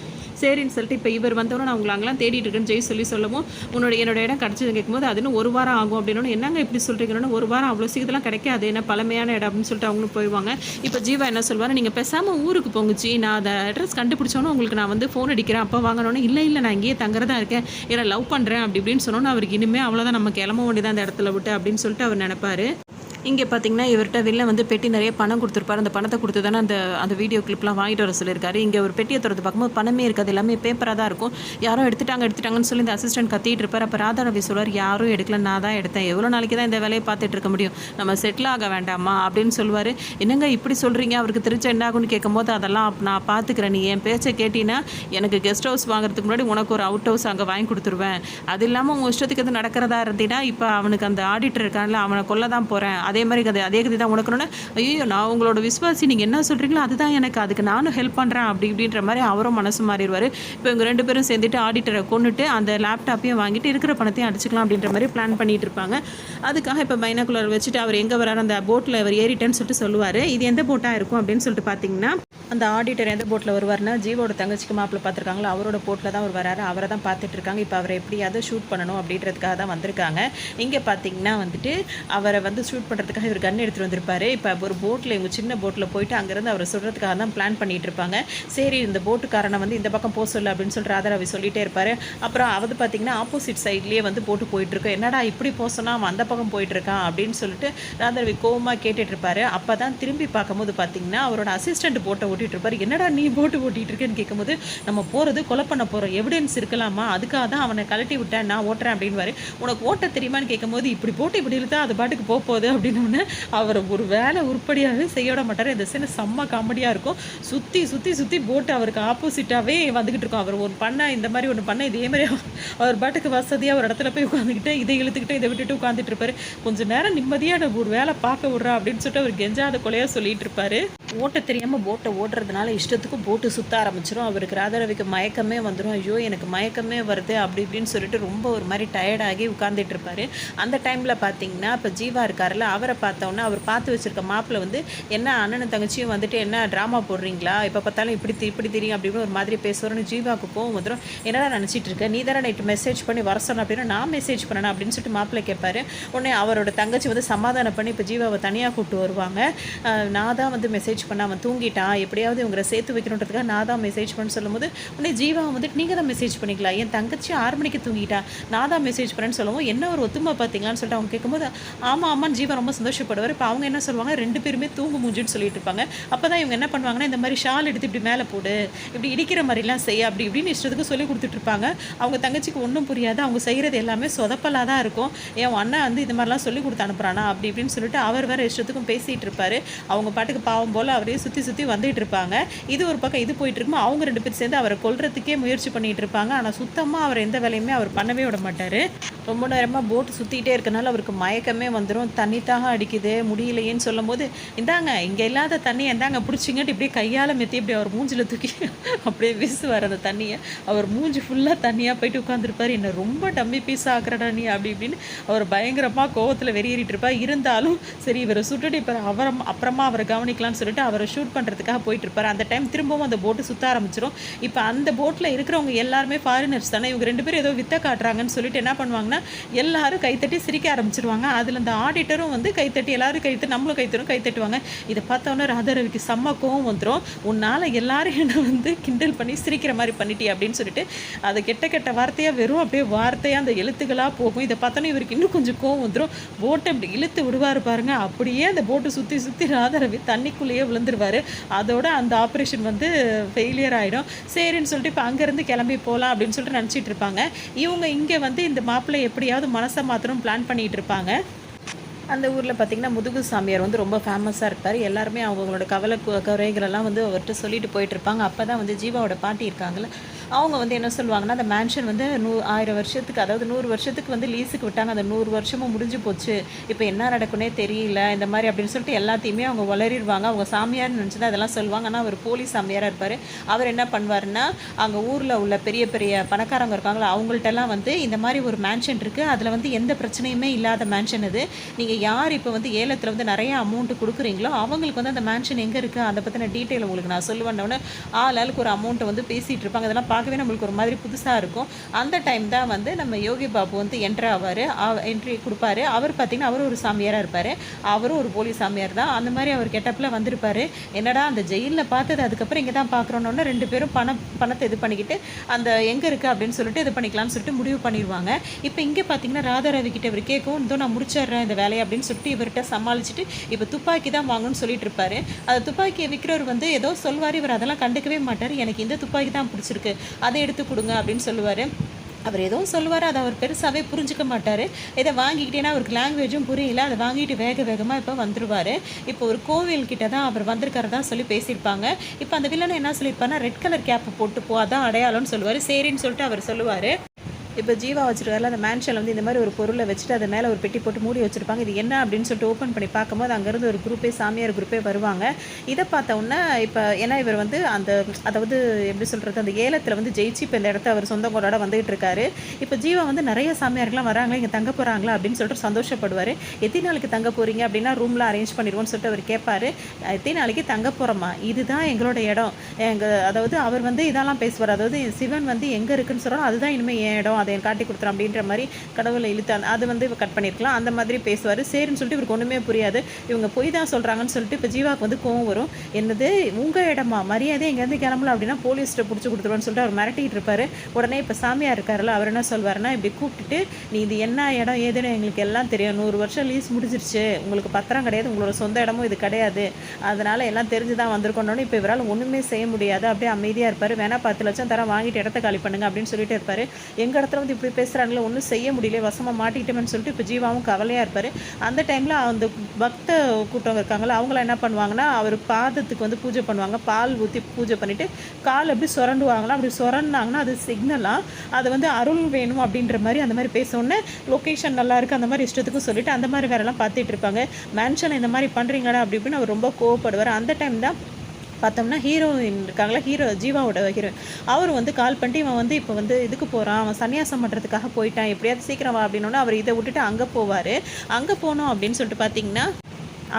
சரின்னு சொல்லிட்டு இப்போ இவர் வந்தவொன்னே நான் உங்களை அங்கெல்லாம் தேடிட்டு இருக்கேன்னு ஜெய் சொல்லவும், என்னோட இடம் கிடச்சது கேட்கும்போது அது இன்னும் 1 வாரம் ஆகும் அப்படின்னு. என்னங்க இப்படி சொல்கிறீங்கன்னா, 1 வாரம் அவ்வளோ சீக்கிரம்லாம் கிடைக்காது, என்ன பழமையான இடம் அப்படின்னு சொல்லிட்டு அவங்களும் போயிடுவாங்க. இப்போ ஜீவா என்ன சொல்வார், நீங்கள் பேசாமல் ஊருக்கு போங்குச்சு, நான் அதை அட்ரஸ் கண்டுபிடிச்சோன்னு உங்களுக்கு நான் வந்து ஃபோன் அடிக்கிறேன், அப்போ வாங்கணுன்னு. இல்லை நான் இங்கேயே தங்குறதா இருக்கேன், ஏன்னா லவ் பண்ணுறேன் அப்படி இப்படின்னு சொன்னோன்னு அவருக்கு இனிமேல் அவ்வளோதான், நம்ம கிளம்ப வேண்டியதான் அந்த இடத்துல விட்டு அப்படின்னு சொல்லிட்டு அவர் நினைப்பார். இங்கே பார்த்தீங்கன்னா இவர்கிட்ட வெளில வந்து பெட்டி நிறைய பணம் கொடுத்துருப்பாரு. அந்த பணத்தை கொடுத்து தானே அந்த அந்த வீடியோ கிளிப்லாம் வாங்கிட்டு வர சொல்லியிருக்காரு. இங்கே ஒரு பெட்டியை திறந்து பார்க்கும்போது பணமே இருக்காது, எல்லாமே பேப்பராக தான் இருக்கும். யாரோ எடுத்துட்டாங்கன்னு சொல்லி இந்த அசிஸ்டன்ட் கத்திட்டு இருப்பார். அப்போ ராதா ரவி சொல்வார், யாரும் எடுக்கல, நான் தான் எடுத்தேன். எவ்வளோ நாளைக்கு தான் இந்த வேலையை பார்த்துட்டு இருக்க முடியும், நம்ம செட்டில் ஆக வேண்டாமா அப்படின்னு சொல்லுவார். என்னங்க இப்படி சொல்கிறீங்க, அவருக்கு தெரிஞ்ச என்ன ஆகும்னு கேட்கும்போது, அதெல்லாம் நான் பார்த்துக்கிறேன், நீ என் பேச்சை கேட்டினா எனக்கு கெஸ்ட் ஹவுஸ் வாங்குறதுக்கு முன்னாடி உனக்கு ஒரு அவுட் ஹவுஸ் அங்கே வாங்கி கொடுத்துருவேன். அது இல்லாமல் உங்கள் இஷ்டத்துக்கு எது நடக்கிறதா இருந்தீங்கன்னா இப்போ அவனுக்கு அந்த ஆடிட்டர் இருக்கான்ல, அவனை கொல்ல தான் போகிறேன், அதே மாதிரி அதே கதை தான் உனக்குன்னு. ஐயோ நான் உங்களோட விசுவாசி, நீங்கள் என்ன சொல்கிறீங்களோ அதுதான் எனக்கு, அதுக்கு நானும் ஹெல்ப் பண்ணுறேன் அப்படி இப்படின்ற மாதிரி அவரும் மனசு மாறிடுவார். இப்போ இவங்க 2 பேரும் சேர்ந்துட்டு ஆடிட்டரை கொண்டுட்டு அந்த லேப்டாப்பையும் வாங்கிட்டு இருக்கிற பணத்தையும் அடிச்சுக்கலாம் அப்படின்ற மாதிரி பிளான் பண்ணிட்டு இருப்பாங்க. அதுக்காக இப்போ பைனாக்குலர் வச்சுட்டு அவர் எங்கே வராரு, அந்த போட்டில் அவர் ஏறிட்டேன்னு சொல்லிட்டு சொல்லுவார். இது எந்த போட்டாக இருக்கும் அப்படின்னு சொல்லிட்டு பார்த்தீங்கன்னா, அந்த ஆடிட்டர் எந்த போட்டில் வருவார்னா, ஜீவோட தங்கச்சிக்கு மாப்பிள்ளை பார்த்துருக்காங்களோ அவரோட போட்டில் தான் அவர் வராரு. அவரை தான் பார்த்துட்டு இருக்காங்க. இப்போ அவரை எப்படியாவது ஷூட் பண்ணணும் அப்படின்றதுக்காக தான் வந்திருக்காங்க. இங்கே பார்த்தீங்கன்னா வந்துட்டு அவரை வந்து ஷூட் பண்ணுறதுக்காக இவர் கன் எடுத்துகிட்டு வந்திருப்பாரு. இப்போ ஒரு போட்டில், இவங்க சின்ன போட்டில் போயிட்டு அங்கேருந்து அவரை சொல்கிறதுக்காக தான் பிளான் பண்ணிட்டு இருப்பாங்க. சரி இந்த போட்டுக்காரனை வந்து இந்த பக்கம் போக சொல்லு அப்படின்னு சொல்லிட்டு ராதாரவி சொல்லிகிட்டே இருப்பார். அப்புறம் அவர் பார்த்தீங்கன்னா ஆப்போசிட் சைட்லேயே வந்து போட்டு போயிட்டுருக்கோம். என்னடா இப்படி போக சொன்னால் அவன் அந்த பக்கம் போயிட்டுருக்கான் அப்படின்னு சொல்லிட்டு ராதாரவி கோவமாக கேட்டுட்டு இருப்பார். அப்போ தான் திரும்பி பார்க்கும்போது பார்த்தீங்கன்னா அவரோட அசிஸ்டன்ட் போட்டை ஓட்டிகிட்டு இருப்பார். என்னடா நீ போட்டு ஓட்டிகிட்டு இருக்கேன்னு கேட்கும்போது, நம்ம போகிறது கொலை பண்ண போகிறோம், எவிடன்ஸ் இருக்கலாமா, அதுக்காக தான் அவனை கழட்டி விட்டேன், நான் ஓட்டுறேன் அப்படின்னு. உனக்கு ஓட்ட தெரியுமான்னு கேட்கும்போது, இப்படி போட்டு இப்படி இழுத்தா அது பாட்டுக்கு போகுது அப்படின்னு அவர் ஒரு வேலை உருப்படியாகவே செய்ய விட மாட்டார். இந்த சீன் செம்ம காமெடியாக இருக்கும். சுற்றி சுற்றி சுற்றி போட்டு அவருக்கு ஆப்போசிட்டாகவே வந்துக்கிட்டு இருக்கும். அவர் ஒரு பண்ண இந்த மாதிரி ஒன்று பண்ண இதே மாதிரி அவர் பாட்டுக்கு வசதியாக ஒரு இடத்துல போய் உட்காந்துக்கிட்டு இதை இழுத்துக்கிட்டு இதை விட்டுட்டு உட்காந்துட்டு இருப்பாரு. கொஞ்சம் நேரம் நிம்மதியாக ஒரு வேலை பார்க்க விட்றா அப்படின்னு சொல்லிட்டு அவர் கெஞ்சாத கொலையாக சொல்லிட்டு இருப்பாரு. ஓட்ட தெரியாமல் போட்டை ஓடுறதுனால இஷ்டத்துக்கும் போட்டு சுற்ற ஆரம்பிச்சிடும். அவருக்கு ராதாரவிக்கு மயக்கமே வந்துடும். ஐயோ எனக்கு மயக்கமே வருது அப்படி இப்படின்னு சொல்லிட்டு ரொம்ப ஒரு மாதிரி டயர்டாகி உட்காந்துட்டு இருப்பார். அந்த டைமில் பார்த்தீங்கன்னா இப்போ ஜீவா இருக்காருல்ல, அவரை பார்த்தோன்னா அவர் பார்த்து வச்சுருக்க மாப்பிள்ளை வந்து, என்ன அண்ணனும் தங்கச்சியும் வந்துட்டு என்ன ட்ராமா போடுறீங்களா, இப்போ பார்த்தாலும் இப்படி தெரியும் அப்படின்னு ஒரு மாதிரி பேசுகிறோன்னு ஜீவாவுக்கு கோவம் வந்துடும். என்னடா நினச்சிட்டு இருக்க, நீ தானே நைட்டு மெசேஜ் பண்ணி வர சொன்ன அப்படின்னா நான் மெசேஜ் பண்ணேன் அப்படின்னு சொல்லிட்டு மாப்பிள்ளை கேட்பாரு. உடனே அவரோட தங்கச்சி வந்து சமாதானம் பண்ணி இப்போ ஜீவாவை தனியாக கூப்பிட்டு வருவாங்க. நான் தான் வந்து மெசேஜ் பண்ண, அவன் தூங்கிட்டான், எப்படியாவது இவங்களை சேர்த்து வைக்கணுன்றதுக்காக நான் தான் மெசேஜ் பண்ண சொல்லும்போது, உடனே ஜீவா வந்துட்டு நீங்கள் தான் மெசேஜ் பண்ணிக்கலாம், என் தங்கச்சி 6 மணிக்கு தூங்கிட்டா, நான் தான் மெசேஜ் பண்ணேன்னு சொல்லவும், என்ன ஒரு ஒத்துமை பார்த்தீங்களான்னு சொல்லிட்டு அவங்க கேட்கும்போது, ஆமாம் ஜீவா ரொம்ப சந்தோஷப்படுவார். இப்போ அவங்க என்ன சொல்லுவாங்க, 2 பேருமே தூங்கு மூஞ்சுன்னு சொல்லிட்டு இருப்பாங்க. அப்போ தான் இவங்க என்ன பண்ணுவாங்கன்னா, இந்த மாதிரி ஷால் எடுத்து இப்படி மேலே போடு, இப்படி இடிக்கிற மாதிரிலாம் செய்ய அப்படி இப்படின்னு இஷ்டத்துக்கு சொல்லி கொடுத்துட்ருப்பாங்க. அவங்க தங்கச்சிக்கு ஒன்றும் புரியாது. அவங்க செய்கிறது எல்லாமே சொதப்பலாக தான் இருக்கும். என் அண்ணன் வந்து இந்த மாதிரிலாம் சொல்லி கொடுத்து அனுப்புகிறானா அப்படி இப்படின்னு சொல்லிட்டு அவர் வேறு இஷ்டத்துக்கும் பேசிகிட்டு இருப்பார். அவங்க பாட்டுக்கு பாவம் போல் அவரே சுற்றி வந்துட்டு இருப்பாங்க. இது ஒரு பக்கம் இது போயிட்டு இருக்குமோ, அவங்க 2 பேர் சேர்ந்து அவரை கொல்றதுக்கே முயற்சி பண்ணிட்டு இருப்பாங்க. ஆனால் சுத்தமாக அவர் எந்த வேலையுமே அவர் பண்ணவே விட மாட்டார். ரொம்ப நேரமாக போட்டு சுற்றிக்கிட்டே இருக்கனால அவருக்கு மயக்கமே வந்துடும். தண்ணி தாக அடிக்குது, முடியலையேன்னு சொல்லும் போது, இந்தாங்க இங்கே இல்லாத தண்ணி இந்தாங்க பிடிச்சிங்கட்டு இப்படியே கையால் மெத்தி இப்படி அவர் மூஞ்சில் தூக்கி அப்படியே வீசுவார் அந்த தண்ணியை. அவர் மூஞ்சி ஃபுல்லாக தண்ணியாக போயிட்டு உட்காந்துருப்பார். என்ன ரொம்ப டம்மி பீஸ் ஆக்குறடா நீ அப்படி இப்படின்னு அவர் பயங்கரமாக கோவத்தில் வெறியேறிட்டு இருப்பார். இருந்தாலும் சரி இவரை சுட்டுட்டு இப்போ அப்புறமா அவரை கவனிக்கலாம்னு சொல்லிட்டு அவரை ஷூட் பண்ணுறதுக்காக போயிட்டு இருப்பார். அந்த டைம் திரும்பவும் அந்த போட்டு சுற்ற ஆரம்பிச்சிடும். இப்போ அந்த போட்டில் இருக்கிறவங்க எல்லாருமே ஃபாரினர்ஸ் தானே, இவங்க 2 பேரும் ஏதோ வித்த காட்டுறாங்கன்னு சொல்லிட்டு என்ன பண்ணுவாங்கன்னா, எல்லாரும் கைத்தட்டி சிரிக்க ஆரம்பிச்சிருவாங்க. அதில் அந்த ஆடிட்டரும் வந்து கைத்தட்டி எல்லாரும் கைத்தட்டி நம்மளும் கைத்தட்டுவாங்க. இதை பார்த்தோன்னே ராதாரவிக்கு செம்ம கோவம் வந்துடும். உன்னால் எல்லாரும் என்னை வந்து கிண்டல் பண்ணி சிரிக்கிற மாதிரி பண்ணிட்டி அப்படின்னு சொல்லிட்டு அதை கெட்ட வார்த்தையாக வெறும் அப்படியே வார்த்தையாக அந்த எழுத்துக்களாக போகும். இதை பார்த்தோன்னே இவருக்கு இன்னும் கொஞ்சம் கோவம் வந்துடும். போட்டை இப்படி இழுத்து விடுவார் பாருங்க. அப்படியே அந்த போட்டு சுற்றி ராதாரவி தண்ணிக்குள்ளேயே விழுந்துருவார். அதோட அந்த ஆப்ரேஷன் வந்து ஃபெயிலியர் ஆகிடும். சரின்னு சொல்லிட்டு இப்போ அங்கேருந்து கிளம்பி போகலாம் அப்படின்னு சொல்லிட்டு நினச்சிட்டு இருப்பாங்க. இவங்க இங்கே வந்து இந்த மாப்பிள்ளை எப்படியாவது மனசை மாத்திரம் பிளான் பண்ணிகிட்டு இருப்பாங்க. அந்த ஊரில் பார்த்திங்கன்னா முதுகு சாமியார் வந்து ரொம்ப ஃபேமஸாக இருப்பார். எல்லாருமே அவங்களோட குறைகளெல்லாம் வந்து அவர்கிட்ட சொல்லிட்டு போயிட்டுருப்பாங்க. அப்போ தான் வந்து ஜீவாவோட பாட்டி இருக்காங்கள்ல, அவங்க வந்து என்ன சொல்லுவாங்கன்னா, அந்த மேன்ஷன் வந்து 1000 வருஷத்துக்கு, அதாவது 100 வருஷத்துக்கு வந்து லீஸுக்கு விட்டாங்க. அந்த 100 வருஷமும் முடிஞ்சு போச்சு, இப்போ என்ன நடக்குன்னே தெரியல இந்த மாதிரி அப்படின்னு சொல்லிட்டு எல்லாத்தையுமே அவங்க வளரிடுவாங்க. அவங்க சாமியார்னு நினச்சி தான் அதெல்லாம் சொல்லுவாங்க. ஆனால் அவர் போலீஸ் சாமியாராக இருப்பார். அவர் என்ன பண்ணுவார்னா, அங்கே ஊரில் உள்ள பெரிய பெரிய பணக்காரங்க இருக்காங்களா, அவங்கள்ட்டெல்லாம் வந்து இந்த மாதிரி ஒரு மேன்ஷன் இருக்குது, அதில் வந்து எந்த பிரச்சனையுமே இல்லாத மேன்ஷன் இது, நீங்கள் யார் இப்போ வந்து ஏலத்தில் வந்து நிறைய அமௌண்ட்டு கொடுக்குறீங்களோ அவங்களுக்கு வந்து அந்த மேன்ஷன் எங்கே இருக்குது அதை பற்றின டீட்டெயில் உங்களுக்கு நான் சொல்லுவேன்னொன்னே ஆளுக்கு ஒரு அமௌண்ட்டை வந்து பேசிகிட்டு இருப்பாங்க. அதெல்லாம் பார்க்கவே நம்மளுக்கு ஒரு மாதிரி புதுசாக இருக்கும். அந்த டைம் தான் வந்து நம்ம யோகி பாபு வந்து என்ட்ரு ஆவார். என்ட்ரி கொடுப்பாரு. அவர் பார்த்திங்கன்னா அவரும் ஒரு சாமியாராக இருப்பார். அவரும் ஒரு போலி சாமியார் தான். அந்த மாதிரி அவர் கெட்டப்பில் வந்திருப்பார். என்னடா அந்த ஜெயிலில் பார்த்தது அதுக்கப்புறம் இங்கே தான் பார்க்குறோன்னொன்னே 2 பேரும் பணத்தை இது பண்ணிக்கிட்டு அந்த எங்கே இருக்குது அப்படின்னு சொல்லிட்டு இது பண்ணிக்கலாம்னு சொல்லிட்டு முடிவு பண்ணிடுவாங்க. இப்போ இங்கே பார்த்தீங்கன்னா ராதாரவி கிட்ட இவர் கேட்கவும் இதோ நான் முடிச்சிடுறேன் இந்த வேலையை அப்படின்னு சொல்லிட்டு இவர்கிட்ட சமாளிச்சுட்டு இப்போ துப்பாக்கி தான் வாங்கணும்னு சொல்லிட்டு இருப்பாரு. அந்த துப்பாக்கியை விற்கிறவர் வந்து ஏதோ சொல்வார். இவர் அதெல்லாம் கண்டுக்கவே மாட்டார். எனக்கு இந்த துப்பாக்கி தான் பிடிச்சிருக்கு, அதை எடுத்து கொடுங்க அப்படின்னு சொல்லுவார். அவர் எதுவும் சொல்லுவார். அதை அவர் பெருசாகவே புரிஞ்சிக்க மாட்டார். இதை வாங்கிக்கிட்டேன்னா அவருக்கு லாங்குவேஜும் புரியல. அதை வாங்கிட்டு வேகமாக இப்போ வந்துடுவார். இப்போ ஒரு கோவில்கிட்ட தான் அவர் வந்திருக்கிறதா சொல்லி பேசியிருப்பாங்க. இப்போ அந்த வில்லனை என்ன சொல்லியிருப்பாருன்னா ரெட் கலர் கேப்பை போட்டு போ, அதான் அடையாளம்னு சொல்லுவார். சரின்னு சொல்லிட்டு அவர் சொல்லுவார். இப்போ ஜீவா வச்சுருக்காருல அந்த மேன்ஷனில் வந்து இந்த மாதிரி ஒரு பொருளை வச்சுட்டு அது மேலே ஒரு பெட்டி போட்டு மூடி வச்சுருப்பாங்க. இது என்ன அப்படின்னு சொல்லிட்டு ஓப்பன் பண்ணி பார்க்கும்போது அங்கேருந்து ஒரு குரூப்பே சாமியார் குரூப்பே வருவாங்க. இதை பார்த்தோன்னே இப்போ ஏன்னா இவர் வந்து அந்த அதாவது எப்படி சொல்கிறது அந்த ஏலத்தில் வந்து ஜெயிச்சு இப்போ இந்த இடத்த அவர் சொந்த கொண்டாட வந்துகிட்டு இருக்காரு. இப்போ ஜீவா வந்து நிறைய சாமியார்கள்லாம் வராங்களா, இங்கே தங்க போகிறாங்களா அப்படின்னு சொல்லிட்டு சந்தோஷப்படுவார். எத்தனை நாளைக்கு தங்க போகிறீங்க அப்படின்னா ரூம்லாம் அரேஞ்ச் பண்ணிடுவோம்னு சொல்லிட்டு அவர் கேட்பார். எத்தனை நாளைக்கு தங்க போகிறோமா, இதுதான் எங்களோட இடம், அதாவது அவர் வந்து இதெல்லாம் பேசுவார். அதாவது சிவன் வந்து எங்கே இருக்குன்னு சொல்கிறோம், அதுதான் இனிமேல் என் இடம், அதை காட்டி கொடுத்துறோம் அப்படின்ற மாதிரி கடவுளை இழுத்து அது வந்து கட் பண்ணியிருக்கலாம். அந்த மாதிரி பேசுவார். சரின்னு சொல்லிட்டு இவருக்கு ஒன்றுமே புரியாது. இவங்க போய் தான் சொல்கிறாங்கன்னு சொல்லிட்டு இப்போ ஜீவாவுக்கு வந்து கோவம் வரும். என்னது உங்கள் இடமா, மரியாதை எங்கேருந்து கிளம்பலாம் அப்படின்னா போலீஸ்கிட்ட பிடிச்சி கொடுத்துருவோன்னு சொல்லிட்டு அவர் மிரட்டிகிட்டு இருப்பார். உடனே இப்போ சாமியார் இருக்காருல்ல அவர் என்ன சொல்வார்னா இப்படி கூப்பிட்டுட்டு நீ இது என்ன இடம் ஏதுன்னு எங்களுக்கு எல்லாம் தெரியும், 100 வருஷம் லீஸ் முடிஞ்சிருச்சு, உங்களுக்கு பத்திரம் கிடையாது, உங்களோட சொந்த இடமும் இது கிடையாது, அதனால் எல்லாம் தெரிஞ்சு தான் வந்திருக்கோன்னு இப்போ இவரால் ஒன்றுமே செய்ய முடியாது. அப்படியே அமைதியாக இருப்பார். வேணா 10 லட்சம் தர வாங்கிட்டு இடத்த காலி பண்ணுங்க அப்படின்னு சொல்லிட்டு இருப்பார். எங்கள் இடத்துல வந்து இப்படி பேசுகிறாங்களே, ஒன்றும் செய்ய முடியல, வசமாக மாட்டிக்கிட்டோம்னு சொல்லிட்டு இப்போ ஜீவாவும் கவலையாக இருப்பார். அந்த டைமில் அந்த பக்த கூட்டம் இருக்காங்களா அவங்கள என்ன பண்ணுவாங்கன்னா அவர் பாதத்துக்கு வந்து பூஜை பண்ணுவாங்க. பால் ஊற்றி பூஜை பண்ணிவிட்டு கால் எப்படி சுரண்டுவாங்களா, அப்படி சுரண்டாங்கன்னா அது சிக்னலாக அது வந்து அருள் வேணும் அப்படின்ற மாதிரி அந்த மாதிரி பேசோன்னே லொக்கேஷன் நல்லா இருக்குது அந்த மாதிரி இஷ்டத்துக்கும் சொல்லிவிட்டு அந்த மாதிரி வேறெல்லாம் பார்த்துட்டு இருப்பாங்க. மேன்ஷன் இந்த மாதிரி பண்ணுறீங்களா அப்படி இப்படின்னு அவர் ரொம்ப கோவப்படுவார். அந்த டைம் தான் பார்த்தோம்னா ஹீரோயின் இருக்காங்களா, ஜீவாவோட ஹீரோயின் அவர் வந்து கால் பண்ணிட்டு இவன் வந்து இப்போ வந்து இதுக்கு போகிறான், அவன் சன்னியாசம் பண்ணுறதுக்காக போயிட்டான், எப்படியாவது சீக்கிரம் வா அப்படின்னோன்னா அவர் இதை விட்டுட்டு அங்கே போவார். அங்கே போனோம் அப்படின்னு சொல்லிட்டு பார்த்தீங்கன்னா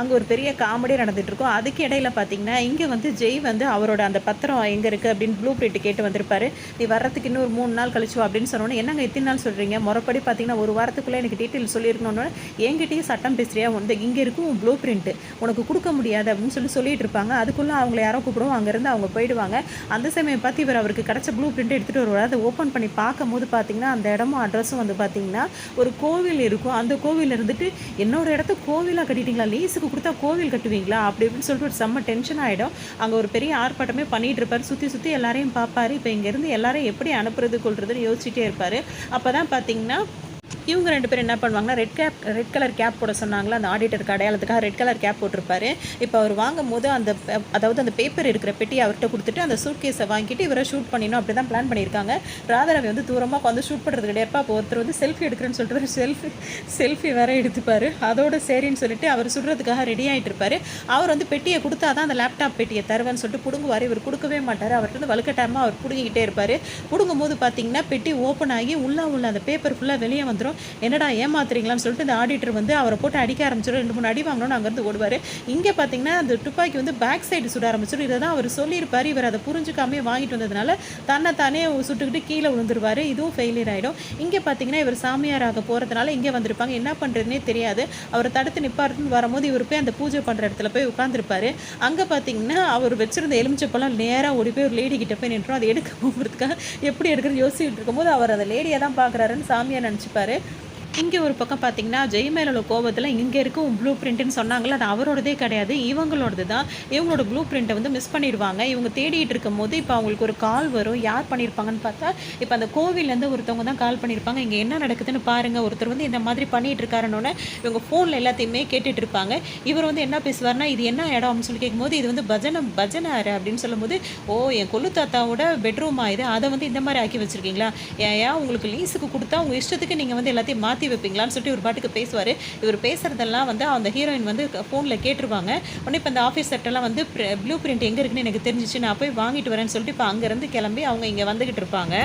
அங்கே ஒரு பெரிய காமெடி நடந்துகிட்ருக்கோம். அதுக்கு இடையில பார்த்தீங்கன்னா இங்கே வந்து ஜெய் வந்து அவரோட அந்த பத்திரம் எங்கே இருக்குது அப்படின்னு ப்ளூ பிரிண்ட் கேட்டு வந்திருப்பாரு. நீ வர்றதுக்கு இன்னும் ஒரு 3 நாள் கழிச்சு அப்படின்னு சொன்னோன்னே என்னங்க எத்தனை நாள் சொல்கிறீங்க, முறைப்படி பார்த்தீங்கன்னா ஒரு வாரத்துக்குள்ளே எனக்கு டீட்டெயில் சொல்லியிருக்கணுன்னு என்கிட்டயும் சட்டம் பேசுறியா, வந்து இங்கே இருக்கும் ப்ளூ பிரிண்ட்டு உனக்கு கொடுக்க முடியாது அப்படின்னு சொல்லிட்டு இருப்பாங்க. அதுக்குள்ளே அவங்கள யாரோ கூப்பிடுவோம், அங்கேருந்து அவங்க போயிடுவாங்க. அந்த சமயம் பார்த்து இவர் அவருக்கு கிடச்ச ப்ளூ பிரிண்ட்டை எடுத்துகிட்டு வருவார். அதை ஓப்பன் பண்ணி பார்க்கும்போது பார்த்தீங்கன்னா அந்த இடமும் அட்ரஸும் வந்து பார்த்தீங்கன்னா ஒரு கோவில் இருக்கும். அந்த கோவில் இருந்துட்டு என்னோட இடத்த கோவிலாக கட்டிட்டீங்களா, லீஸுக்கு கொடுத்தா கோவில் கட்டுவீங்களா அப்படி இப்படின்னு சொல்லிட்டு ஒரு செம்ம டென்ஷன் ஆகிடும். அங்கே ஒரு பெரிய ஆர்ப்பாட்டமே பண்ணிகிட்டு இருப்பார். சுற்றி எல்லாரையும் பார்ப்பார். இப்போ இங்கேருந்து எல்லாரையும் எப்படி அனுப்புறது கொள்றதுன்னு யோசிச்சுட்டே இருப்பார். அப்போ தான் பார்த்தீங்கன்னா இவங்க 2 பேரும் என்ன பண்ணுவாங்கன்னா ரெட் கலர் கேப் போட சொன்னாங்களா அந்த ஆடிட்டருக்கு அடையாளத்துக்காக ரெட் கலர் கேப் போட்டிருப்பாரு. இப்போ அவர் வாங்கும் போது அதாவது அந்த பேப்பர் இருக்கிற பெட்டி அவர்கிட்ட கொடுத்துட்டு அந்த சூட் கேஸை வாங்கிட்டு இவரை ஷூட் பண்ணிடணும் அப்படி தான் பிளான் பண்ணியிருக்காங்க. ராதாரவி வந்து தூரமாக வந்து ஷூட் பண்ணுறது கிடையாதுப்பா. அப்போ ஒருத்தர் வந்து செல்ஃபி எடுக்கிறேன்னு சொல்லிட்டு செல்ஃபி வேற எடுத்துப்பார். அதோட சரின்னு சொல்லிட்டு அவர் சுடுறதுக்காக ரெடி ஆகிட்டு இருப்பார். அவர் வந்து பெட்டியை கொடுத்தா தான் அந்த லேப்டாப் பெட்டியை தருவேன்னு சொல்லிட்டு பிடுங்குவார். இவர் கொடுக்கவே மாட்டார். அவர்கிட்ட வந்து வலுக்கட்டாயமாக அவர் பிடுங்கிக்கிட்டே இருப்பார். பிடுங்கும் போது பார்த்தீங்கன்னா பெட்டி ஓப்பன் ஆகி உள்ள அந்த பேப்பர் ஃபுல்லாக வெளியே வந்துடும். என்னடா ஏமாத்துறீங்களான்னு சொல்லிட்டு இந்த ஆடிட்டர் வந்து அவரை போட்டு அடிக்க ஆரம்பிச்சிடும். 2-3 அடி வாங்கணும்னு அங்கேருந்து ஓடுவார். இங்கே பார்த்தீங்கன்னா அந்த துப்பாக்கி வந்து பேக் சைடு சுட ஆரம்பிச்சிடும். இதை தான் அவர் சொல்லியிருப்பார். இவர் அதை புரிஞ்சுக்காமே வாங்கிட்டு வந்ததுனால தன்னைத்தானே சுட்டுக்கிட்டு கீழே விழுந்துருவார். இதுவும் ஃபெயிலியர் ஆகிடும். இங்கே பார்த்தீங்கன்னா இவர் சாமியாராக போகிறதுனால இங்கே வந்திருப்பாங்க. என்ன பண்ணுறதுனே தெரியாது. அவரை தடுத்து நிப்பாருன்னு வரும்போது இவர் போய் அந்த பூஜை பண்ணுற இடத்துல போய் உட்காந்துருப்பார். அங்கே பார்த்தீங்கன்னா அவர் வச்சிருந்த எலுமிச்சப்பழம் நேராக ஓடி போய் ஒரு லேடி கிட்ட போய் நின்றோம். அதை எடுக்க போகிறதுக்காக எப்படி எடுக்கிறது யோசிச்சுட்டு இருக்கும்போது அவர் அந்த லேடியை தான் பார்க்குறாருன்னு சாமியாக நினச்சிப்பார். இங்கே ஒரு பக்கம் பார்த்தீங்கன்னா ஜெய் மேல உள்ள கோபத்தில் இங்கே இருக்கும் ப்ளூ பிரிண்ட்டுன்னு சொன்னாங்களா அது அவரோடதே கிடையாது, இவங்களோடது தான். இவங்களோட ப்ளூ பிரிண்ட்டை வந்து மிஸ் பண்ணிடுவாங்க. இவங்க தேடிட்டு இருக்கும் போது இப்போ அவங்களுக்கு ஒரு கால் வரும். யார் பண்ணியிருப்பாங்கன்னு பார்த்தா இப்போ அந்த கோவிலேருந்து ஒருத்தவங்க தான் கால் பண்ணியிருப்பாங்க. இங்கே என்ன நடக்குதுன்னு பாருங்கள், ஒருத்தர் வந்து இந்த மாதிரி பண்ணிகிட்டு இருக்காருன்னொன்னே இவங்க ஃபோனில் எல்லாத்தையுமே கேட்டுட்டு இருப்பாங்க. இவர் வந்து என்ன பேசுவார்னா இது என்ன இடம் அப்படின்னு சொல்லி கேட்கும்போது இது வந்து பஜனை அறை அப்படின்னு சொல்லும்போது ஓ என் கொள்ளு தாத்தாவோட பெட்ரூமா இது, அதை வந்து இந்த மாதிரி ஆக்கி வச்சுருக்கீங்களா, ஏன் உங்களுக்கு லீஸுக்கு கொடுத்தா உங்கள் இஷ்டத்துக்கு நீங்கள் வந்து எல்லாத்தையும் மாற்றி வைப்பீங்களான்னு சொல்லிட்டு ஒரு பாட்டுக்கு பேசுவார். இவர் பேசுகிறதெல்லாம் வந்து அந்த ஹீரோயின் வந்து ஃபோனில் கேட்டுருவாங்க. உடனே இப்போ அந்த ஆஃபீஸ் செட்டெல்லாம் வந்து ப்ளூ பிரிண்ட் எங்கே இருக்குன்னு எனக்கு தெரிஞ்சிச்சு, நான் போய் வாங்கிட்டு வரேன்னு சொல்லிட்டு இப்போ அங்கேருந்து கிளம்பி அவங்க இங்கே வந்துக்கிட்டு இருப்பாங்க.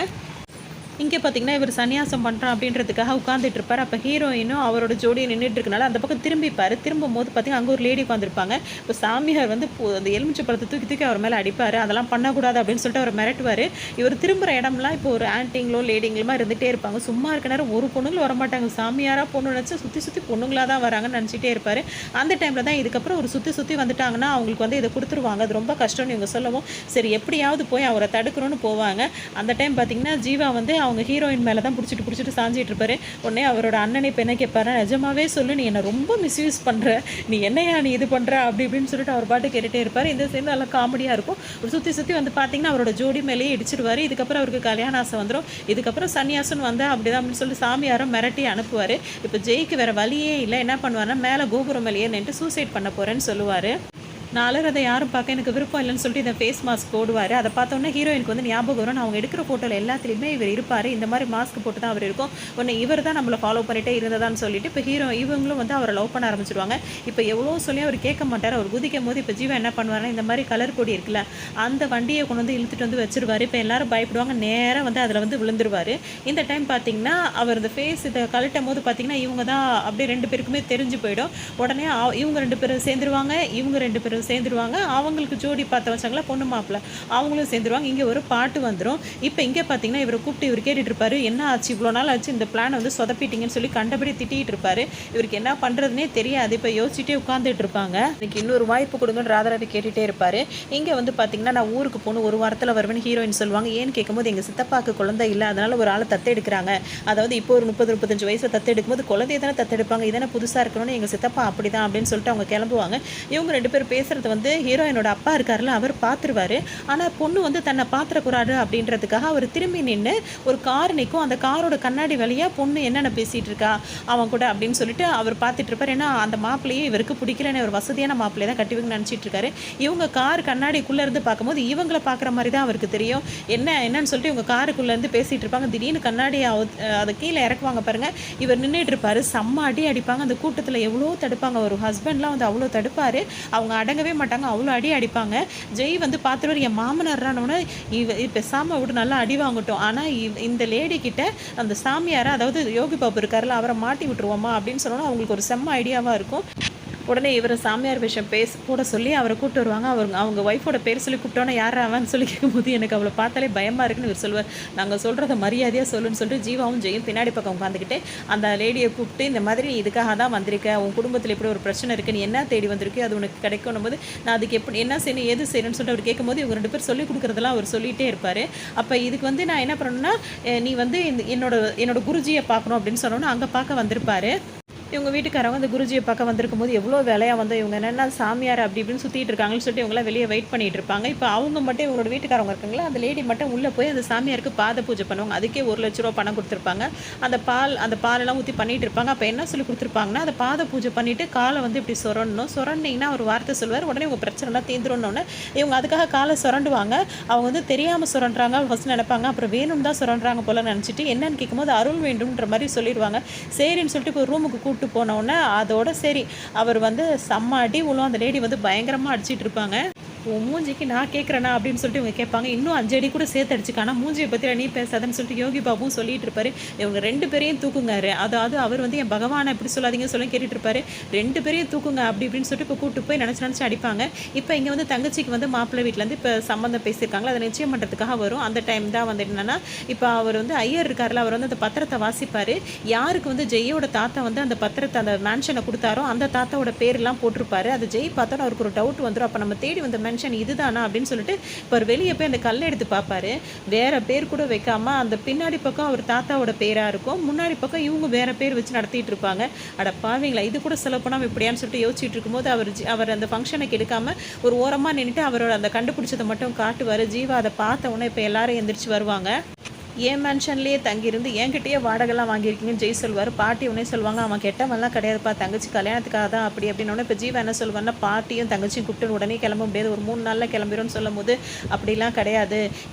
இங்கே பார்த்தீங்கன்னா இவர் சன்னியாசம் பண்ணுறான் அப்படின்றதுக்காக உட்காந்துட்டு இருப்பார். அப்போ ஹீரோயினும் அவரோட ஜோடியை நின்றுட்டு இருக்கனால அந்த பக்கம் திரும்பிப்பார். திரும்பும்போது பார்த்தீங்கன்னா அங்கே ஒரு லேடி உட்காந்துருப்பாங்க. இப்போ சாமியார் வந்து அந்த எலுமிச்சை பழத்தை தூக்கி தூக்கி அவர் மேலே அடிப்பார். அதெல்லாம் பண்ணக்கூடாது அப்படின்னு சொல்லிட்டு அவர் மிரட்டுவார். இவர் திரும்புகிற இடம்லாம் இப்போ ஒரு ஆன்ட்டிங்களோ லேடிங்களுமா இருந்துகிட்டே இருப்பாங்க. சும்மா இருக்க நேரம் ஒரு பொண்ணுங்களும் வரமாட்டாங்க. சாமியாராக பொண்ணு நினச்சா சுற்றி சுற்றி பொண்ணுங்களாக தான் வராங்கன்னு நினச்சிட்டே இருப்பார். அந்த டைமில் தான் இதுக்கப்புறம் ஒரு சுற்றி சுற்றி வந்துட்டாங்கன்னா அவங்களுக்கு வந்து இதை கொடுத்துருவாங்க. அது ரொம்ப கஷ்டம்னு இவங்க சொல்லவும் சரி எப்படியாவது போய் அவரை தடுக்கணும்னு போவாங்க. அந்த டைம் பார்த்தீங்கன்னா ஜீவா வந்து அவங்க ஹீரோயின் மேலே தான் பிடிச்சிட்டு சாஞ்சிட்டு இருப்பாரு. உடனே அவரோட அண்ணனை இப்போ என்ன கேட்பாரு, நிஜமாவே சொல்லு நீ என்னை ரொம்ப மிஸ்யூஸ் பண்ணுற, நீ என்னையா நீ இது பண்ணுற அப்படி இப்படின்னு சொல்லிட்டு அவர் பாட்டு கேட்டுகிட்டே இருப்பார். இந்த சைடு நல்லா காமெடியாக இருக்கும். ஒரு சுற்றி வந்து பார்த்தீங்கன்னா அவரோட ஜோடி மேலேயே இடிச்சிடுவார். இதுக்கப்புறம் அவருக்கு கல்யாண ஆசை வந்துடும். இதுக்கப்புறம் சன்னியாசன் வந்தா அப்படிதான் அப்படின்னு சொல்லி சாமியாரை மிரட்டி அனுப்புவார். இப்போ ஜெய்க்கு வேறு வழியே இல்லை. என்ன பண்ணுவார்னா மேலே கோபுரம் மேலேயே நின்று சூசைட் பண்ண போகிறேன்னு சொல்லுவார். நான் அலறதை யாரும் பார்க்க எனக்கு விருப்பம் இல்லைன்னு சொல்லிட்டு இந்த ஃபேஸ் மாஸ்க் போடுவார். அதை பார்த்தோன்னே ஹீரோயினுக்கு வந்து ஞாபகம் வரும். அவங்க எடுக்கிற ஃபோட்டோவில் எல்லாத்துலேயுமே இவர் இருப்பார். இந்த மாதிரி மாஸ்க் போட்டு தான் அவர் இருக்கும். உடனே இவர் தான் நம்மளை ஃபாலோ பண்ணிகிட்டே இருந்ததான்னு சொல்லிட்டு இப்போ இவங்களும் வந்து அவரை லவ் பண்ண ஆரம்பிச்சிருவாங்க. இப்போ எவ்வளோ சொல்லி அவர் கேட்க மாட்டார். அவர் குதிக்கும் போது இப்போ ஜீவா என்ன பண்ணுவார்னா இந்த மாதிரி கலர் கொடி இருக்குல்ல அந்த வண்டியை கொண்டு வந்து இழுத்துட்டு வந்து வச்சிருவார். இப்போ எல்லாரும் பயப்படுவாங்க. நேராக வந்து அதில் வந்து விழுந்துருவார். இந்த டைம் பார்த்தீங்கன்னா அவர் இந்த ஃபேஸ் இதை கழட்டும் போது பார்த்தீங்கன்னா இவங்க தான் அப்படியே 2 பேருக்குமே தெரிஞ்சு போயிடும். உடனே இவங்க 2 பேரும் சேர்ந்துருவாங்க. இவங்க 2 பேரும் சேர்ந்துருவாங்க. அவங்களுக்கு ஜோடி பார்த்து வச்சாங்களா பொண்ணு மாப்பிள்ள அவங்களும் சேர்ந்துருவாங்க. இங்கே ஒரு பாட்டு வந்துடும். இப்போ இங்கே பார்த்தீங்கன்னா இவரை கூப்பிட்டு இவர் கேட்டுட்டு இருப்பாரு, என்ன ஆச்சு இவ்வளோ நாள் ஆச்சு இந்த பிளானை வந்து சொதப்பிட்டீங்கன்னு சொல்லி கண்டபடி திட்டிகிட்டு இருப்பாரு. இவருக்கு என்ன பண்ணுறதுனே தெரியாது. இப்போ யோசிச்சுட்டே உட்காந்துட்டு இருப்பாங்க. எனக்கு இன்னொரு வாய்ப்பு கொடுங்கன்னு ராதாராவி கேட்டுகிட்டே இருப்பார். இங்கே வந்து பார்த்தீங்கன்னா நான் ஊருக்கு போகணும், ஒரு வாரத்தில் வருவேன்னு ஹீரோயின் சொல்லுவாங்க. ஏன்னு கேட்கும்போது எங்கள் சித்தப்பாக்கு குழந்தை இல்லை, அதனால் ஒரு ஆளை தத்தெடுக்கிறாங்க. அதாவது இப்போ ஒரு 30-35 வயசில் தத்தெடுக்கும்போது குழந்தைய தானே தத்தெடுப்பாங்க, இதனை புதுசாக இருக்கணும்னு எங்கள் சித்தப்பா அப்படி தான் அப்படின்னு சொல்லிட்டு அவங்க கிளம்புவாங்க. இவங்க 2 பேர் பேசுகிறது வந்து ஹீரோயினோட அப்பா இருக்காருல அவர் பார்த்துருவாரு. ஆனால் பொண்ணு வந்து தன்னை பார்த்துடக்கூடாது அப்படின்றதுக்காக அவர் திரும்பி நின்று ஒரு கார் நிற்கும். அந்த காரோட கண்ணாடி வழியாக பொண்ணு என்னென்ன பேசிகிட்டு இருக்கா அவன் கூட அப்படின்னு சொல்லிட்டு அவர் பார்த்துட்டு இருப்பார். ஏன்னா அந்த மாப்பிள்ளையே இவருக்கு பிடிக்கலன்னு ஒரு வசதியான மாப்பிள்ளையை தான் கட்டிவங்க நினச்சிட்டு இருக்காரு. இவங்க கார் கண்ணாடிக்குள்ளே இருந்து பார்க்கும்போது இவங்களை பார்க்குற மாதிரி தான் அவருக்கு தெரியும். என்னன்னு சொல்லிட்டு இவங்க காருக்குள்ளேருந்து பேசிகிட்டு இருப்பாங்க. திடீர்னு கண்ணாடி அதை கீழே இறக்குவாங்க பாருங்கள். இவர் நின்றுட்டு இருப்பார். செம்ம அடி அடிப்பாங்க. அந்த கூட்டத்தில் எவ்வளோ தடுப்பாங்க. ஒரு ஹஸ்பண்ட்லாம் வந்து அவ்வளோ தடுப்பார். அவங்க அடங்கவே மாட்டாங்க. அவ்வளோ அடி அடிப்பாங்க. ஜெய் வந்து பார்த்துருவார், என் மாமனார்றானோன்னா பேசாமல் விட்டு நல்லா அடி வாங்கட்டும். ஆனால் இந்த லேடி கிட்ட அந்த சாமியாரை அதாவது யோகி பாபு இருக்காருல்ல அவரை மாட்டி விட்டுருவோமா அப்படின்னு சொன்னோன்னா அவங்களுக்கு ஒரு செம்ம ஐடியாவாக இருக்கும். உடனே இவரை சாமியார் விஷயம் போட சொல்லி அவரை கூப்பிட்டு வருவாங்க. அவங்க ஒய்ஃபோட பேர் சொல்லி கூப்பிட்டோன்னா யார் அவன்னு சொல்லி கேட்கும்போது எனக்கு அவளை பார்த்தாலே பயமாக இருக்குன்னு இவர் சொல்லுவார். நாங்கள் சொல்கிறத மரியாதையாக சொல்லுன்னு சொல்லிட்டு ஜீவாவும் ஜெயும் பின்னாடி பக்கம் உட்காந்துக்கிட்டு அந்த லேடியை கூப்பிட்டு இந்த மாதிரி இதுக்காக தான் வந்திருக்க, உன் குடும்பத்தில் எப்படி ஒரு பிரச்சனை இருக்குது, நீ என்ன தேடி வந்திருக்கு, அது உனக்கு கிடைக்கணும் போது நான் அதுக்கு எப்படி என்ன செய்யணும் எது செய்யணும்னு சொல்லிட்டு அவர் கேட்கும்போது இவங்க 2 பேர் சொல்லிக் கொடுக்குறதெல்லாம் அவர் சொல்லிகிட்டே இருப்பார். அப்போ இதுக்கு வந்து நான் என்ன பண்ணணும்னா நீ வந்து என்னோட குருஜியை பார்க்கணும் அப்படின்னு சொன்னோன்னா அங்கே பார்க்க வந்திருப்பார். இவங்க வீட்டுக்காரவங்க அந்த குருஜியை பார்க்க வந்திருக்கும் போது எவ்வளோ வேலையாக வந்து இவங்க என்னென்னா சாமியார் அப்படி இப்படின்னு சுற்றிட்டு இருக்காங்கன்னு சொல்லிட்டு இவங்களாம் வெளியே வெயிட் பண்ணிட்டு இருப்பாங்க. இப்போ அவங்க மட்டும் இவங்களோட வீட்டுக்காரவங்க இருக்காங்களா அந்த லேடி மட்டும் உள்ளே போய் அந்த சாமியாருக்கு பாத பூஜை பண்ணுவாங்க. அதுக்கே 1 லட்ச ரூபா பணம் கொடுத்துருப்பாங்க. அந்த பாலெல்லாம் ஊற்றி பண்ணிட்டு இருப்பாங்க. அப்போ என்ன சொல்லி கொடுத்துருப்பாங்கன்னா அந்த பாத பூஜை பண்ணிவிட்டு காலை வந்து இப்படி சொரண்டிங்கன்னா ஒரு வார்த்தை சொல்லுவார். உடனே உங்கள் பிரச்சனைலாம் தீந்துருன்னொன்னே இவங்க அதுக்காக காலை சுரண்டுவாங்க. அவங்க வந்து தெரியாமல் சுரண்டுறாங்க ஃபஸ்ட் நினைப்பாங்க. அப்புறம் வேணும் தான் சுரண்டுறாங்க போல நினச்சிட்டு என்னன்னு கேட்கும்போது அருள் வேண்டும்ன்ற மாதிரி சொல்லிடுவாங்க. சரின்னு சொல்லிட்டு இப்போ ரூமுக்கு கூப்பிட்டு போனோடனே அதோட சரி அவர் வந்து செம்ம அடி உழும். அந்த லேடி வந்து பயங்கரமாக அடிச்சிட்டு இருப்பாங்க. மூஞ்சிக்கு நான் கேட்குறேனா அப்படின்னு சொல்லிட்டு இவங்க கேட்பாங்க. இன்னும் 5 அடி கூட சேர்த்து அடிச்சுக்கானா மூஞ்சியை பற்றி நீ பேசாதன்னு சொல்லிட்டு யோகி பாபுவும் சொல்லிட்டு இருப்பாரு. இவங்க 2 பேரையும் தூக்குங்காரு. அதாவது அவர் வந்து என் பகவானை எப்படி சொல்லாதீங்க சொல்லி கேட்டுட்டு இருப்பாரு. 2 பேரையும் தூக்குங்க அப்படி இப்படின்னு சொல்லிட்டு இப்போ கூப்பிட்டு போய் நினச்சி அடிப்பாங்க. இப்போ இங்கே வந்து தங்கச்சிக்கு வந்து மாப்பிள்ளை வீட்டிலேருந்து இப்போ சம்மந்தம் பேசியிருக்காங்களா அதை நிச்சயம் பண்ணுறதுக்காக வரும். அந்த டைம் தான் வந்து என்னன்னா இப்போ அவர் வந்து ஐயர் இருக்கார்ல அவர் வந்து அந்த பத்திரத்தை வாசிப்பார். யாருக்கு வந்து ஜெய்யோட தாத்தா வந்து அந்த பத்திரத்தை அந்த மேன்ஷனை கொடுத்தாரோ அந்த தாத்தாவோட பேர்லாம் போட்டிருப்பாரு. அது ஜெய் பார்த்தோன்னா அவருக்கு ஒரு டவுட் வந்துடும். அப்போ நம்ம தேடி வந்த இதுதானா அப்படின்னு சொல்லிட்டு இப்போ வெளியே போய் அந்த கல்லை எடுத்து பார்ப்பாரு. வேற பேர் கூட வைக்காம அந்த பின்னாடி பக்கம் அவர் தாத்தாவோட பேரா இருக்கும், முன்னாடி பக்கம் இவங்க வேற பேர் வச்சு நடத்திட்டு இருப்பாங்க. அட பாவீங்களா இது கூட செலவு பண்ணாமல் இப்படியான்னு சொல்லிட்டு யோசிச்சுட்டு இருக்கும்போது அவர் அந்த ஃபங்க்ஷனுக்கு எடுக்காம ஒரு ஓரமாக நின்றுட்டு அவரோட அந்த கண்டுபிடிச்சதை மட்டும் காட்டுவார். ஜீவா அதை பார்த்த உடனே இப்போ எல்லாரும் எந்திரிச்சு வருவாங்க. என் மேன்ஷன்லேயே தங்கியிருந்து என்கிட்டயே வாடகைலாம் வாங்கியிருக்கீங்கன்னு ஜெய் சொல்வார். பாட்டி உடனே சொல்லுவாங்க அவன் கெட்டவன்லாம் கிடையாதுப்பா, தங்கச்சி கல்யாணத்துக்காக தான் அப்படி அப்படின்னு. இப்போ ஜீவா என்ன சொல்லுவாங்கன்னா பாட்டியும் தங்கச்சியும் கூப்பிட்டு உடனே கிளம்ப முடியாது, ஒரு 3 நாளில் கிளம்பிடும்னு சொல்லும் போது அப்படிலாம் கிடையாது,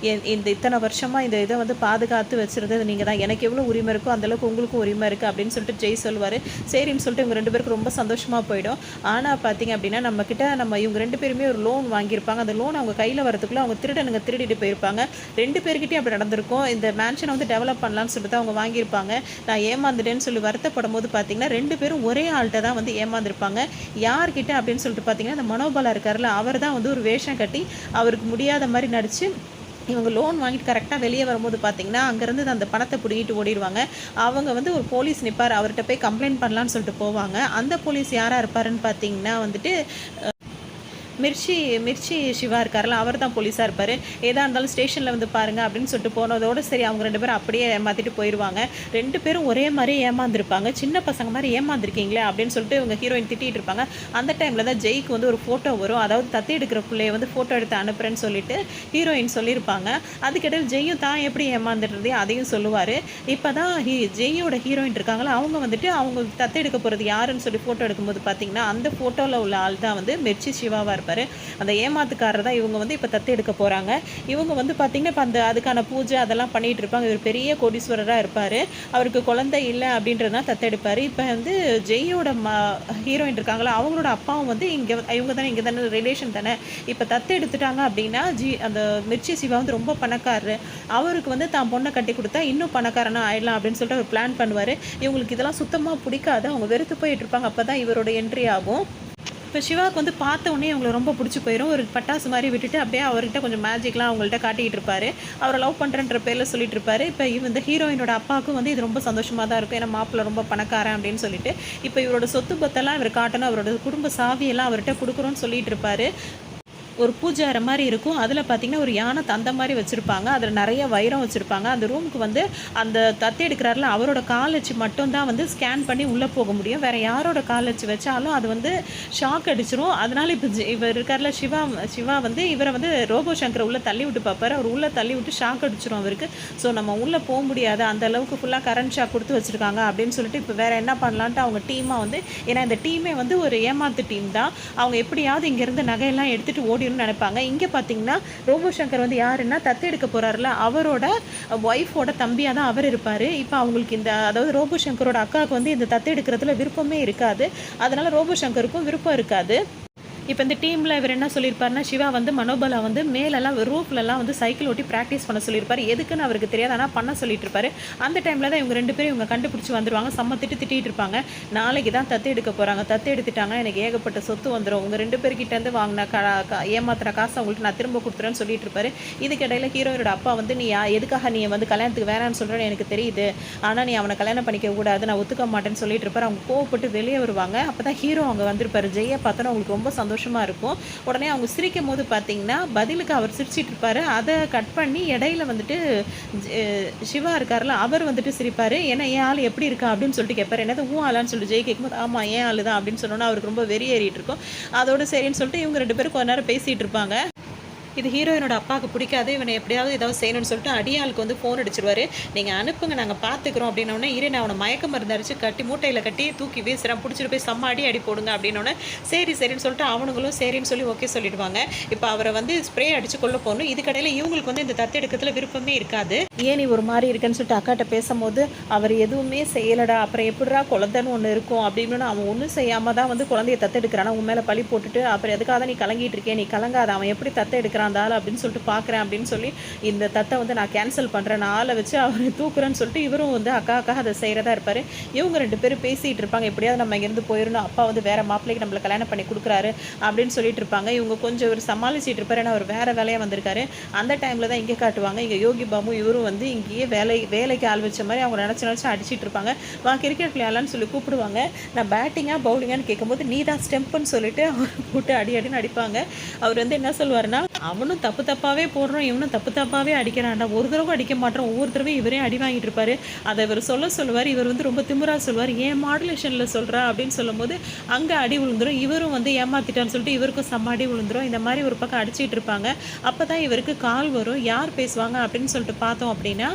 இந்த இத்தனை வருஷமாக இந்த இதை வந்து பாதுகாத்து வச்சுருந்தது நீங்கள் தான், எனக்கு எவ்வளோ உரிமை இருக்கோ அந்தளவுக்கு உங்களுக்கும் உரிமை இருக்குது அப்படின்னு சொல்லிட்டு ஜெய் சொல்லுவார். சரின்னு சொல்லிட்டு இவங்க 2 பேருக்கு ரொம்ப சந்தோஷமாக போயிடும். ஆனால் பார்த்தீங்க அப்படின்னா நம்ம இவங்க 2 பேருமே ஒரு லோன் வாங்கியிருப்பாங்க. அந்த லோன் அவங்க கையில் வரதுக்குள்ளே அவங்க திருடனுங்க திருடிட்டு போயிருப்பாங்க. 2 பேர்கிட்டையும் அப்படி நடந்திருக்கும். இந்த மேன்ஷனை வந்து டெவலப் பண்ணலான்னு சொல்லிட்டு அவங்க வாங்கியிருப்பாங்க. நான் ஏமாந்துட்டேன்னு சொல்லி வருத்தப்படும் போது பார்த்தீங்கன்னா 2 பேரும் ஒரே ஆள்கிட்ட தான் வந்து ஏமாந்துருப்பாங்க. யார்கிட்ட அப்படின்னு சொல்லிட்டு பார்த்தீங்கன்னா இந்த மனோபாலா இருக்கார்ல, அவர் தான் வந்து ஒரு வேஷம் கட்டி அவருக்கு முடியாத மாதிரி நடித்து இவங்க லோன் வாங்கிட்டு கரெக்டாக வெளியே வரும்போது பார்த்தீங்கன்னா அங்கேருந்து அந்த பணத்தை பிடிக்கிட்டு ஓடிடுவாங்க. அவங்க வந்து ஒரு போலீஸ் நிற்பார், அவர்கிட்ட போய் கம்ப்ளைண்ட் பண்ணலான்னு சொல்லிட்டு போவாங்க. அந்த போலீஸ் யாராக இருப்பாருன்னு பார்த்தீங்கன்னா வந்துட்டு மிர்ச்சி சிவா இருக்கார்ல, அவர் தான் போலீஸாக இருப்பார். ஏதா இருந்தாலும் ஸ்டேஷனில் வந்து பாருங்கள் அப்படின்னு சொல்லிட்டு போனதோடு சரி அவங்க 2 பேரும் அப்படியே ஏமாற்றிட்டு போயிடுவாங்க. 2 பேரும் ஒரே மாதிரி ஏமாந்துருப்பாங்க. சின்ன பசங்க மாதிரி ஏமாந்துருக்கீங்களே அப்படின்னு சொல்லிட்டு இவங்க ஹீரோயின் திட்டிகிட்டு இருப்பாங்க. அந்த டைமில் தான் ஜெய்க்கு வந்து ஒரு ஃபோட்டோ வரும். அதாவது தத்தி எடுக்கிற பிள்ளைய வந்து ஃபோட்டோ எடுத்து அனுப்புகிறேன்னு சொல்லிட்டு ஹீரோயின் சொல்லியிருப்பாங்க. அதுக்கிடையில் ஜெய்யும் தான் எப்படி ஏமாந்துடுறதே அதையும் சொல்லுவார். இப்போ தான் ஜெய்யோட ஹீரோயின் இருக்காங்களா, அவங்க வந்துட்டு அவங்க தத்தி எடுக்க போகிறது யாருன்னு சொல்லி ஃபோட்டோ எடுக்கும்போது பார்த்தீங்கன்னா அந்த ஃபோட்டோவில் உள்ள ஆள் தான் வந்து மிர்ச்சி சிவாவாக இருப்பார். அந்த ஏமாத்துக்காரர் தான் இவங்க வந்து இப்போ தத்து எடுக்க போகிறாங்க. இவங்க வந்து பார்த்திங்கன்னா இப்போ அதுக்கான பூஜை அதெல்லாம் பண்ணிகிட்டு இருப்பாங்க. இவர் பெரிய கோடீஸ்வரராக இருப்பார். அவருக்கு குழந்தை இல்லை அப்படின்றதான் தத்தெடுப்பார். இப்போ வந்து ஜெய்யோட ஹீரோயின் இருக்காங்களா, அவங்களோட அப்பாவும் வந்து இவங்க தானே இங்கே தானே ரிலேஷன் தானே. இப்போ தத்து எடுத்துட்டாங்க அப்படின்னா அந்த மிர்ச்சி சிவா வந்து ரொம்ப பணக்காரரு. அவருக்கு வந்து தான் பொண்ணை கட்டி கொடுத்தா இன்னும் பணக்காரனாக ஆயிடலாம் அப்படின்னு சொல்லிட்டு அவர் பிளான் பண்ணுவார். இவங்களுக்கு இதெல்லாம் சுத்தமாக பிடிக்காது. அவங்க வெறுத்து போயிட்டு இருப்பாங்க. அப்போ தான் இவரோட என்ட்ரி ஆகும். இப்போ சிவாவுக்கு வந்து பார்த்த உடனே அவங்களை ரொம்ப பிடிச்சி போயிடும். ஒரு பட்டாசு மாதிரி விட்டுட்டு அப்படியே அவர்கிட்ட கொஞ்சம் மேஜிக்லாம் அவங்கள்ட்ட காட்டிகிட்டு இருப்பார். அவரை லவ் பண்ணுறன்ற பேரில் சொல்லிட்டு இருப்பார். இப்போ இந்த ஹீரோயினோட அப்பாவுக்கும் வந்து இது ரொம்ப சந்தோஷமாக தான் இருக்கும். ஏன்னா மாப்பிள்ளை ரொம்ப பணக்காரன் அப்படின்னு சொல்லிட்டு இப்போ இவரோட சொத்து பத்தெல்லாம் இவர் காட்டணும், அவரோட குடும்ப சாவியெல்லாம் அவர்கிட்ட கொடுக்குறோன்னு சொல்லிட்டு இருப்பார். ஒரு பூஜை மாதிரி இருக்கும். அதில் பார்த்திங்கன்னா ஒரு யானை தந்த மாதிரி வச்சுருப்பாங்க. அதில் நிறைய வைரம் வச்சுருப்பாங்க. அந்த ரூமுக்கு வந்து அந்த தத்து எடுக்கிறாரில் அவரோட கால் வச்சு மட்டும்தான் வந்து ஸ்கேன் பண்ணி உள்ளே போக முடியும். வேறு யாரோட கால் வச்சு வச்சாலும் அது வந்து ஷாக் அடிச்சிரும். அதனால் இப்போ இவர் இருக்கார்ல சிவா வந்து இவரை வந்து ரோபோ சங்கரை உள்ளே தள்ளி விட்டு பார்ப்பார். அவர் உள்ளே தள்ளி விட்டு ஷாக் அடிச்சிரும் அவருக்கு. ஸோ நம்ம உள்ளே போக முடியாது, அந்த அளவுக்கு ஃபுல்லாக கரண்ட் ஷாக் கொடுத்து வச்சுருக்காங்க அப்படின்னு சொல்லிட்டு இப்போ வேறு என்ன பண்ணலான்ட்டு அவங்க டீமாக வந்து, ஏன்னா இந்த டீமே வந்து ஒரு ஏமாத்து டீம் தான், அவங்க எப்படியாவது இங்கேருந்து நகையெல்லாம் எடுத்துகிட்டு ஓடி நினைப்பாங்க. இங்கே பார்த்தீங்கன்னா ரோபோ சங்கர் வந்து யாருன்னா தத்து எடுக்க போறாருல, அவரோட ஒய்ஃபோட தம்பியாக தான் அவர் இருப்பார். இப்போ அவங்களுக்கு அதாவது ரோபோ சங்கரோட அக்காவுக்கு வந்து இந்த தத்து எடுக்கிறதுல விருப்பமே இருக்காது. அதனால ரோபோ சங்கருக்கும் விருப்பம் இருக்காது. இப்போ இந்த டீமில் இவர் என்ன சொல்லியிருப்பாருன்னா, சிவா வந்து மனோபலா வந்து மேலெல்லாம் ரூஃப்லலாம் வந்து சைக்கிள் ஓட்டி ப்ராக்டிஸ் பண்ண சொல்லியிருப்பார். எதுக்குன்னு அவருக்கு தெரியாது, ஆனால் பண்ண சொல்லிட்டு இருப்பாரு. அந்த டைமில் தான் இவங்க 2 பேரும் இவங்க கண்டுபிடிச்சி வந்துடுவாங்க. திட்டிகிட்டு இருப்பாங்க. நாளைக்கு தான் தத்து எடுக்க போகிறாங்க, தத்து எடுத்துட்டாங்க எனக்கு ஏகப்பட்ட சொத்து வந்துடும், உங்கள் 2 பேர்கிட்டேருந்து வாங்கின ஏமாத்துற காசை அவங்கள்ட்ட நான் திரும்ப கொடுத்துறேன்னு சொல்லிட்டு இருப்பாரு. இதுக்கிடையில் ஹீரோயினோட அப்பா வந்து நீ எதுக்காக நீ வந்து கல்யாணத்துக்கு வேணான்னு சொல்கிறேன்னு எனக்கு தெரியுது, ஆனால் நீ அவனை கல்யாணம் பண்ணிக்க கூடாது, நான் ஒத்துக்க மாட்டேன்னு சொல்லிட்டு இருப்பார். அவங்க கோவப்பட்டு வெளியே வருவாங்க. அப்போ தான் ஹீரோ அவங்க வந்திருப்பாரு. ஜெய்யை பார்த்தோன்னா அவங்களுக்கு ரொம்ப சந்தோஷமாக இருக்கும். உடனே அவங்க சிரிக்கும் போது பார்த்தீங்கன்னா பதிலுக்கு அவர் சிரிச்சிட்டு இருப்பாரு. அதை கட் பண்ணி இடையில வந்துட்டு சிவா இருக்காருல, அவர் வந்துட்டு சிரிப்பார். ஏன்னா என் ஆள் எப்படி இருக்கா அப்படின்னு சொல்லிட்டு கேட்பாரு. என்னது ஊ ஆளான்னு சொல்லிட்டு ஜெய் கேட்கும்போது ஆமாம் ஏன் ஆளு தான் அப்படின்னு சொன்னோன்னா அவருக்கு ரொம்ப வெறி ஏறிட்டு இருக்கும். அதோட சரின்னு சொல்லிட்டு இவங்க 2 பேரும் கொஞ்ச நேரம் பேசிகிட்டு இருப்பாங்க. இது ஹீரோயினோட அப்பாவுக்கு பிடிக்காது. இவனை எப்படியாவது ஏதாவது செய்யணும்னு சொல்லிட்டு அடியாளுக்கு வந்து ஃபோன் அடிச்சிருவாரு. நீங்கள் அனுப்புங்க நாங்கள் பார்த்துக்குறோம் அப்படின்னோடனே நான் அவனை மயக்க மருந்து அடிச்சு கட்டி மூட்டையில் கட்டி தூக்கி வீசுகிறேன், பிடிச்சிட்டு போய் செம்ம அடி போடுங்க அப்படின்னோடனே சரின்னு சொல்லிட்டு அவனுங்களும் சரின்னு சொல்லி ஓகே சொல்லிடுவாங்க. இப்போ அவரை வந்து ஸ்ப்ரே அடித்து கொள்ள போகணும். இதுக்கடையில் இவங்களுக்கு வந்து இந்த தத்து எடுக்கிறதுல விருப்பமே இருக்காது. ஏன் நீ ஒரு மாதிரி இருக்குன்னு சொல்லிட்டு அக்காட்ட பேசும்போது அவர் எதுவுமே செய்யலடா, அப்புறம் எப்படிடா குழந்தைன்னு ஒன்று இருக்கும் அப்படின்னு அவன் ஒன்றும் செய்யாமல் தான் வந்து குழந்தைய தத்து எடுக்கிறான். உன் மேலே பழி போட்டுட்டு அப்புறம் எதுக்காக நீ கலங்கிட்டு இருக்கேன், நீ கலங்காத, அவன் எப்படி தத்து எடுக்கிறான் அப்படின்னு சொல்லிட்டு பார்க்குறேன் அப்படின்னு சொல்லி இந்த தத்தை வந்து நான் கேன்சல் பண்ணுறேன், நான் ஆளை வச்சு அவரை தூக்குறேன்னு சொல்லிட்டு இவரும் வந்து அக்காக்காக அதை செய்கிறதா இருப்பார். இவங்க 2 பேரும் பேசிகிட்டு இருப்பாங்க. எப்படியாவது நம்ம இங்கேருந்து போயிடணும், அப்பா வந்து வேறு மாப்பிள்ளைக்கு நம்மளை கல்யாணம் பண்ணி கொடுக்குறாரு அப்படின்னு சொல்லிட்டு இருப்பாங்க. இவங்க கொஞ்சம் இவர் சமாளிச்சிட்டு இருப்பார். ஏன்னா அவர் வேறு வேலையாக வந்திருக்காரு. அந்த டைமில் தான் இங்கே காட்டுவாங்க. இங்கே யோகி பாபு இவரும் வந்து இங்கேயே வேலைக்கு ஆள் வச்ச மாதிரி அவங்க நினச்சி அடிச்சிட்டு இருப்பாங்க. வா கிரிக்கெட் விளையாடலான்னு சொல்லி கூப்பிடுவாங்க. நான் பேட்டிங்காக பவுலிங்கான்னு கேட்கும்போது நீ தான் ஸ்டெம்புன்னு சொல்லிட்டு அவர் போட்டு அடின்னு அடிப்பாங்க. அவர் வந்து என்ன சொல்லுவாருன்னா, அவனும் தப்பாகவே போடுறோம், இவனும் தப்பாகவே அடிக்கிறான்டா, ஒரு தடவை அடிக்க மாட்டோம், ஒவ்வொரு தடவையும் இவரே அடி வாங்கிட்டு இருப்பாரு. அதை இவர் சொல்லுவார். இவர் வந்து ரொம்ப திமிரா சொல்லுவார், ஏன் மாடுலேஷனில் சொல்கிறா அப்படின்னு சொல்லும் போது அங்கே அடி விழுந்துடும். இவரும் வந்து ஏமாத்திட்டான்னு சொல்லிட்டு இவருக்கும் செம்ம அடி விழுந்துடும். இந்த மாதிரி ஒரு பக்கம் அடிச்சிட்டு இருப்பாங்க. அப்போ தான் இவருக்கு கால் வரும். யார் பேசுவாங்க அப்படின்னு சொல்லிட்டு பார்த்தோம் அப்படின்னா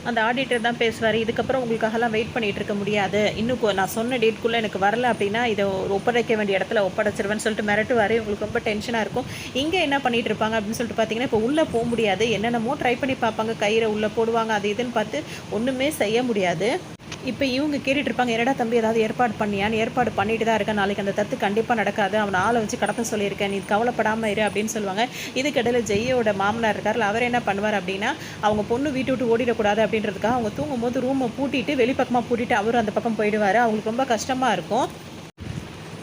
அந்த ஆடிட்டர் தான் பேசுவார். இதுக்கப்புறம் உங்களுக்காகலாம் வெயிட் பண்ணிகிட்டு இருக்க முடியாது, இன்னும் நான் சொன்ன டேட்குள்ளே எனக்கு வரல அப்படின்னா இதை ஒப்படைக்க வேண்டிய இடத்துல ஒப்படைச்சிருவேன்னு சொல்லிட்டு மிரட்டுவார். உங்களுக்கு ரொம்ப டென்ஷனாக இருக்கும். இங்கே என்ன பண்ணிகிட்டு இருப்பாங்க அப்படின்னு சொல்லிட்டு பார்த்தீங்கன்னா, இப்போ உள்ளே போக முடியாது, என்னென்னமோ ட்ரை பண்ணி பார்ப்பாங்க, கயிறை உள்ளே போடுவாங்க, அது இதுன்னு பார்த்து ஒன்றுமே செய்ய முடியாது. இப்போ இவங்க கேட்டுட்டு இருப்பாங்க, என்னடா தம்பி ஏதாவது ஏற்பாடு பண்ணியான்னு. ஏற்பாடு பண்ணிட்டு தான் இருக்கேன், நாளைக்கு அந்த தத்து கண்டிப்பாக நடக்காது, அவனை ஆளை வச்சு கடத்த சொல்லியிருக்கேன், நீ கவலைப்படாமல் இரு அப்படின்னு சொல்லுவாங்க. இதுக்கிடையில ஜெய்யோட மாமனார் இருக்கார்ல, அவர் என்ன பண்ணுவார் அப்படின்னா, அவங்க பொண்ணு வீட்டு விட்டு ஓடிடக்கூடாது அப்படின்றதுக்காக அவங்க தூங்கும் போது ரூமை பூட்டிட்டு வெளிப்பக்கமாக பூட்டிட்டு அவரும் அந்த பக்கம் போயிடுவார். அவங்களுக்கு ரொம்ப கஷ்டமாக இருக்கும்.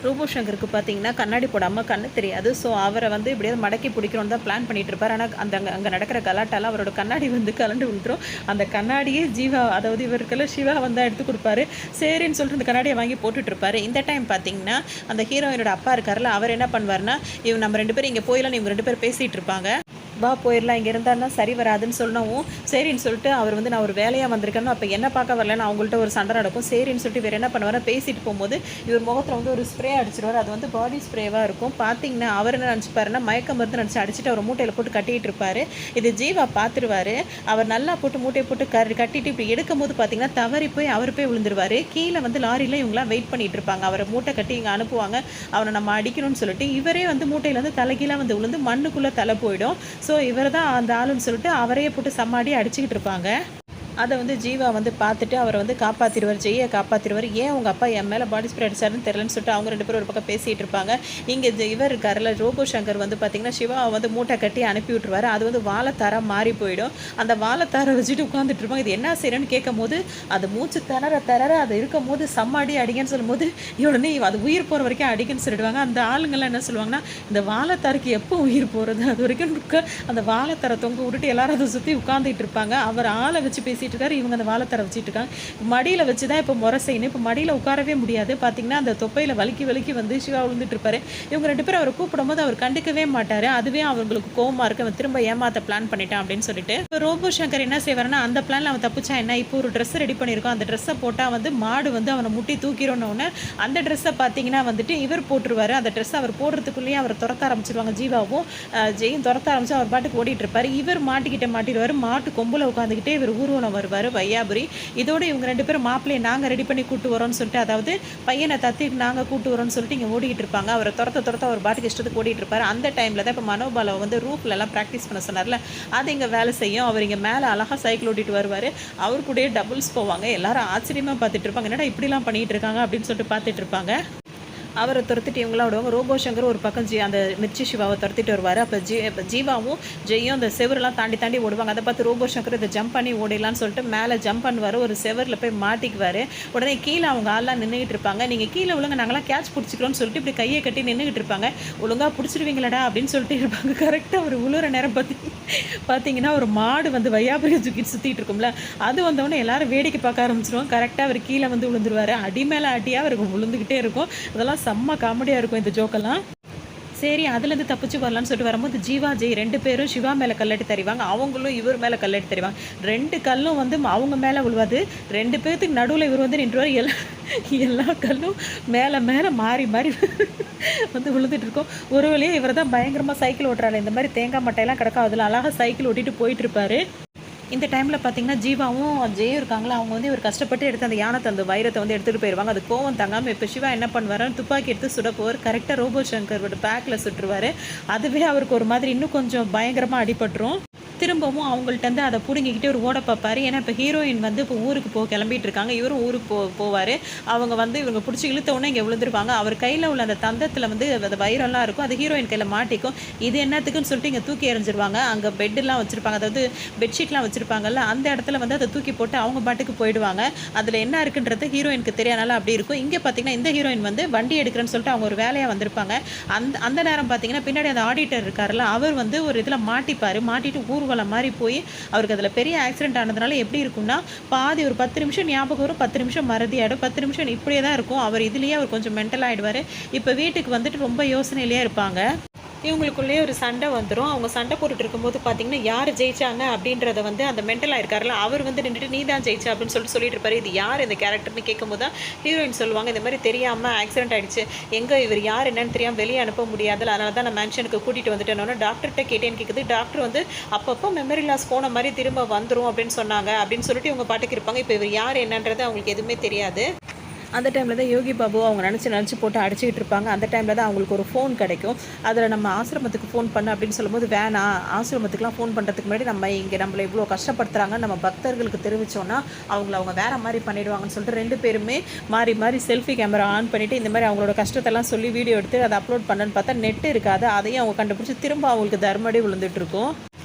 ரோபோ சங்கருக்கு பார்த்தீங்கன்னா கண்ணாடி போடாமல் கண்ணு தெரியாது. ஸோ அவரை வந்து இப்படியாவது மடக்கி பிடிக்கணும்னு தான் பிளான் பண்ணிட்டு இருப்பார். ஆனால் அங்கே நடக்கிற கலாட்டால அவரோட கண்ணாடி வந்து கலண்டு விழுந்துரும். அந்த கண்ணாடியே ஜீவா, அதாவது இவருக்கெல்லாம் சிவா வந்து எடுத்து கொடுப்பாரு. சரின்னு சொல்லிட்டு அந்த கண்ணாடியை வாங்கி போட்டுட்டு இருப்பாரு. இந்த டைம் பார்த்தீங்கன்னா அந்த ஹீரோயினோட அப்பா இருக்காருல்ல, அவர் என்ன பண்ணுவார்னா, இவங்க நம்ம 2 பேரும் இங்கே போயிடலாம், இவங்க 2 பேர் பேசிகிட்டு இருப்பாங்க, வா போயிடலாம், இங்கே இருந்தாருன்னா சரி வராதுன்னு சொல்லவும் சரின்னு சொல்லிட்டு அவர் வந்து நான் ஒரு வேலையாக வந்திருக்கேன்னு அப்போ என்ன பார்க்க வரலன்னு அவங்கள்ட்ட ஒரு சண்டை நடக்கும். சரின்னு சொல்லிட்டு இவர் என்ன பண்ணுவார், பேசிட்டு போகும்போது இவர் முகத்தில் வந்து ஒரு ஸ்ப்ரே அடிச்சிடுவார். அது வந்து பாடி ஸ்ப்ரேவாக இருக்கும். பார்த்தீங்கன்னா அவர் என்ன நினச்சிப்பாருன்னா மயக்கம் மருந்து நினச்சி அடிச்சுட்டு அவர் மூட்டையில் போட்டு கட்டிகிட்டு இருப்பார். இது ஜீவா பார்த்துருவார். அவர் நல்லா போட்டு மூட்டையை போட்டு கட்டிட்டு இப்படி எடுக்கும் போது பார்த்தீங்கன்னா தவறி போய் அவர் போய் விழுந்துருவார். கீழே வந்து லாரியில் இவங்களாம் வெயிட் பண்ணிட்டு இருப்பாங்க. அவரை மூட்டை கட்டி இங்கே அனுப்புவாங்க, அவனை நம்ம அடிக்கணும்னு சொல்லிட்டு இவரே வந்து மூட்டையில் வந்து தலைகீழாக வந்து விழுந்து மண்ணுக்குள்ளே தலை போயிடும். ஸோ இவர் தான் அந்த ஆளுன்னு சொல்லிட்டு அவரையே போட்டு சம்மாடி அடிச்சுக்கிட்டு இருப்பாங்க. அதை வந்து ஜீவா வந்து பார்த்துட்டு அவரை வந்து காப்பாற்றிடுவார், ஜெய்யை காப்பாற்றிடுவார். ஏன் உங்கள் அப்பா என் மேலே பாடி ஸ்ப்ரே அடிச்சாருன்னு தெரிலன்னு சொல்லிட்டு அவங்க 2 பேரும் ஒரு பக்கம் பேசிகிட்டு இருப்பாங்க. இங்கே இவர் இருக்காருல ரோபோ சங்கர் வந்து பார்த்திங்கன்னா சிவாவை வந்து மூட்டை கட்டி அனுப்பி விட்ருவார். அது வந்து வாழைத்தாராக மாறி போயிடும். அந்த வாழைத்தாரை வச்சுட்டு உட்காந்துட்டு இருப்பாங்க. இது என்ன செய்யறேன்னு கேட்கும் போது அது மூச்சு திணற அது இருக்கும் போது செம்மாடி அடிங்கன்னு சொல்லும் போது உடனே அது உயிர் போகிற வரைக்கும் அடிக்கன்னு சொல்லிடுவாங்க. அந்த ஆளுங்கள்லாம் என்ன சொல்லுவாங்கன்னா, இந்த வாழைத்தாருக்கு எப்போ உயிர் போகிறது, அது வரைக்கும் அந்த வாழைத்தாரை தொங்க விட்டுட்டு எல்லாரும் அதை சுற்றி உட்காந்துட்டு இருப்பாங்க. அவர் ஆளை வச்சு பேசிட்டு இருக்காரு, இவங்க அந்த வாழைத்தரை வச்சுட்டு இருக்காங்க. மடியில் வச்சு தான் இப்போ முறை செய்யணும். இப்போ மடியில் உட்காரவே முடியாது. பார்த்தீங்கன்னா அந்த தொப்பையில் வலிக்கி வந்து சிவா விழுந்துட்டு இருப்பாரு. இவங்க 2 பேரும் அவரை கூப்பிடும் போது அவர் கண்டுக்கவே மாட்டார். அதுவே அவங்களுக்கு கோவமாக இருக்கு, அவன் திரும்ப ஏமாத்த பிளான் பண்ணிட்டான் அப்படின்னு சொல்லிட்டு இப்போ ரோபோ சங்கர் என்ன செய்வார்னா, அந்த பிளானில் அவன் தப்பிச்சா என்ன, இப்போ ஒரு ட்ரெஸ் ரெடி பண்ணியிருக்கோம், அந்த ட்ரெஸ்ஸை போட்டால் வந்து மாடு வந்து அவனை முட்டி தூக்கிடணுன்னு அந்த ட்ரெஸ்ஸை பார்த்தீங்கன்னா வந்துட்டு இவர் போட்டுருவார். அந்த ட்ரெஸ்ஸை அவர் போடுறதுக்குள்ளேயே அவர் துரத்த ஆரம்பிச்சிருவாங்க. ஜீவாவும் ஜெயும் துரத்த ஆரம்பிச்சு அவர் பாட்டுக்கு ஓடிட்டு இருப்பார். இவர் மாட்டிடுவார். மாட்டு கொம்புல உட்காந்துக்கிட்டே இவர் ஊர்வலம் வருவார் வையாபுரி. இதோடு இவங்க 2 பேரும் மாப்பிள்ளையை நாங்கள் ரெடி பண்ணி கூட்டு வரோம்னு சொல்லிட்டு, அதாவது பையனை தத்திட்டு நாங்கள் கூட்டு வரோம்னு சொல்லிட்டு இங்கே ஓடிக்கிட்டு இருப்பாங்க. அவரை துரத்த அவர் பாட்டுக்கு இஷ்டத்துக்கு ஓடிட்டு இருப்பார். அந்த டைமில் தான் இப்போ மனோபாலை வந்து ரூஃப்லலாம் ப்ராக்டிஸ் பண்ண சொன்னார்ல, அது இங்கே வேலை செய்யும். அவர் இங்கே மேலே அழகாக சைக்கிள் ஓட்டிட்டு வருவார். அவர் கூடயே டபுள்ஸ் போவாங்க. எல்லாரும் ஆச்சரியமாக பார்த்துட்டு இருப்பாங்க, என்னடா இப்படிலாம் பண்ணிகிட்டு இருக்காங்க அப்படின்னு சொல்லிட்டு பார்த்துட்டு இருப்பாங்க. அவரை துரத்திட்டு இவங்களாம் விடுவாங்க. ரோபோ சங்கர் ஒரு பக்கம் அந்த மிர்ச்சி சிவாவை துரத்திட்டு வருவார். அப்போ ஜீவாவும் ஜெய்யும் அந்த செவரெலாம் தாண்டி ஓடுவாங்க. அதை பார்த்து ரோபோ சங்கர் இதை ஜம்ப் பண்ணி ஓடிடலான்னு சொல்லிட்டு மேலே ஜம்ப் பண்ணுவார். ஒரு செவரில் போய் மாட்டிக்குவார். உடனே கீழே அவங்க ஆள்லாம் நின்றுக்கிட்டு இருப்பாங்க. நீங்கள் கீழே விழுங்க, நாங்களாம் கேட்ச் பிடிச்சிக்கிறோன்னு சொல்லிட்டு இப்படி கையை கட்டி நின்றுக்கிட்டு இருப்பாங்க. ஒழுங்காக பிடிச்சிருவீங்களடா அப்படின்னு சொல்லிட்டு இருப்பாங்க. கரெக்டாக ஒரு உழுற நேரம் பார்த்தீங்கன்னா ஒரு மாடு வந்து வையாபுரி சுற்றிட்டு இருக்கும்ல, அது வந்தவொடனே எல்லாரும் வேடிக்கை பார்க்க ஆரம்பிச்சிருவோம். கரெக்டாக அவர் கீழே வந்து விழுந்துருவார். அடி மேலே அடியாக அவருக்கு விழுந்துக்கிட்டே இருக்கும். அதெல்லாம் செம்ம காமெடியாக இருக்கும் இந்த ஜோக்கெல்லாம். சரி, அதுலேருந்து தப்பிச்சு வரலான்னு சொல்லிட்டு வரும்போது ஜீவா ஜெய் 2 பேரும் சிவா மேலே கல்லெட்டு தருவாங்க. அவங்களும் இவர் மேலே கல்லெட்டு தருவாங்க. 2 கல்லும் வந்து அவங்க மேலே விழுவாது. 2 பேர்த்துக்கு நடுவில் இவர் வந்து நின்றுவார். எல்லா கல்லும் மேலே மாறி வந்து விழுந்துட்டு இருக்கோம். ஒரு வழியாக இவர் தான் பயங்கரமாக சைக்கிள் ஓட்டுறாரு. இந்த மாதிரி தேங்காய் மட்டையெல்லாம் கிடக்கும், அதில் அழகாக சைக்கிள் ஓட்டிட்டு போயிட்டு இருப்பாரு. இந்த டைமில் பார்த்தீங்கன்னா ஜீவாவும் ஜெயும் இருக்காங்களா, அவங்க வந்து இவர் கஷ்டப்பட்டு எடுத்து அந்த யானை அந்த வைரத்தை வந்து எடுத்துகிட்டு போயிடுவாங்க. அது கோவம் தாங்காமல் இப்போ சிவா என்ன பண்ணுவார், துப்பாக்கி எடுத்து சுட போவார். கரெக்டாக ரோபோ சங்கரோட பேக்கில் சுட்டுருவார். அதுவே அவருக்கு ஒரு மாதிரி இன்னும் கொஞ்சம் பயங்கரமாக அடிபட்டுரும். திரும்பவும் அவங்கள்ட்ட அதை பிடுங்கிக்கிட்டு ஒரு ஓட பார்ப்பார். ஏன்னா இப்போ ஹீரோயின் வந்து இப்போ ஊருக்கு கிளம்பிட்டு இருக்காங்க. இவரும் ஊருக்கு போவார். அவங்க வந்து இவங்க பிடிச்சி இழுத்தவுடனே இங்கே விழுந்துருப்பாங்க. அவர் கையில் உள்ள அந்த தந்தத்தில் வந்து அந்த வைரம்லாம் இருக்கும், அது ஹீரோயின் கையில் மாட்டிக்கும். இது என்னத்துக்குன்னு சொல்லிட்டு இங்கே தூக்கி எறிஞ்சிருவாங்க. அங்கே பெட்டெல்லாம் வச்சுருப்பாங்க, அதாவது பெட்ஷீட்லாம் வச்சுருப்பாங்கல்ல, அந்த இடத்துல வந்து அதை தூக்கி போட்டு அவங்க பாட்டுக்கு போயிடுவாங்க. அதில் என்ன இருக்குன்றது ஹீரோயினுக்கு தெரியாதனால அப்படி இருக்கும். இங்கே பார்த்தீங்கன்னா இந்த ஹீரோயின் வந்து வண்டி எடுக்கிறேன்னு சொல்லிட்டு அவங்க ஒரு வேலையாக வந்திருப்பாங்க. அந்த நேரம் பார்த்தீங்கன்னா பின்னாடி அந்த ஆடிட்டர் இருக்காருல்ல, அவர் வந்து ஒரு இதில் மாட்டிட்டு ஊர்வலம் மாதிரி போய் அவருக்கு அதில் பெரிய ஆக்சிடென்ட் ஆனதுனால எப்படி இருக்கும்னா, பாதி ஒரு 10 நிமிஷம் ஞாபகம் வரும், 10 நிமிஷம் மறதி ஆகிடும், 10 நிமிஷம் இப்படியே தான் இருக்கும். அவர் இதுலேயே அவர் கொஞ்சம் மென்டல் ஆகிடுவார். இப்போ வீட்டுக்கு வந்துட்டு ரொம்ப யோசனையிலேயே இருப்பாங்க. இவங்களுக்குள்ளேயே ஒரு சண்டை வந்துடும். அவங்க சண்டை போட்டுட்டு இருக்கும்போது பார்த்தீங்கன்னா யார் ஜெயிச்சாங்க அப்படின்றத வந்து அந்த மென்டலாக இருக்காருல்ல, அவர் வந்து நின்றுட்டு நீ தான் ஜெயிச்சா அப்படின்னு சொல்லிட்டு இருப்பாரு. இது யார் இந்த கேரக்டர்னு கேட்கும்போது தான் ஹீரோயின் சொல்லுவாங்க, இந்த மாதிரி தெரியாமல் ஆக்சிடென்ட் ஆகிடுச்சு, எங்கே இவர் யார் என்னன்னு தெரியாமல் வெளியே அனுப்ப முடியாதுல்ல, அதனால தான் நான் மென்ஷனுக்கு கூட்டிகிட்டு வந்துட்டேன்னு டாக்டர்கிட்ட கேட்டேன்னு கேட்குது. டாக்டர் வந்து அப்பப்போ மெமரி லாஸ் போன மாதிரி திரும்ப வந்துடும் அப்படின்னு சொன்னாங்க அப்படின்னு சொல்லிட்டு இவங்க பாட்டுக்கு இருப்பாங்க. இப்போ இவர் யார் என்னன்றது அவங்களுக்கு எதுவுமே தெரியாது. அந்த டைமில் தான் யோகி பாபு அவங்க நினச்சி போட்டு அடிச்சுக்கிட்டு இருப்பாங்க. அந்த டைமில் தான் அவங்களுக்கு ஒரு ஃபோன் கிடைக்கும். அதில் நம்ம ஆசிரமத்துக்கு ஃபோன் பண்ண அப்படின்னு சொல்லும்போது, வேணாம், ஆசிரமத்துக்குலாம் ஃபோன் பண்ணுறதுக்கு முன்னாடி நம்ம இங்கே நம்மளை இவ்வளோ கஷ்டப்படுத்துகிறாங்க, நம்ம பக்தர்களுக்கு தெரிவித்தோன்னா அவங்க வேறு மாதிரி பண்ணிவிடுவாங்கன்னு சொல்லிட்டு 2 பேருமே மாறி மாறி செல்ஃபி கேமரா ஆன் பண்ணிவிட்டு இந்த மாதிரி அவங்களோட கஷ்டத்தெல்லாம் சொல்லி வீடியோ எடுத்து அதை அப்லோட் பண்ணன்னு பார்த்தா நெட் இருக்காது. அதையும் அவங்க கண்டுபிடிச்சி திரும்ப அவங்களுக்கு தர்மடி விழுந்துட்டுருக்கும்.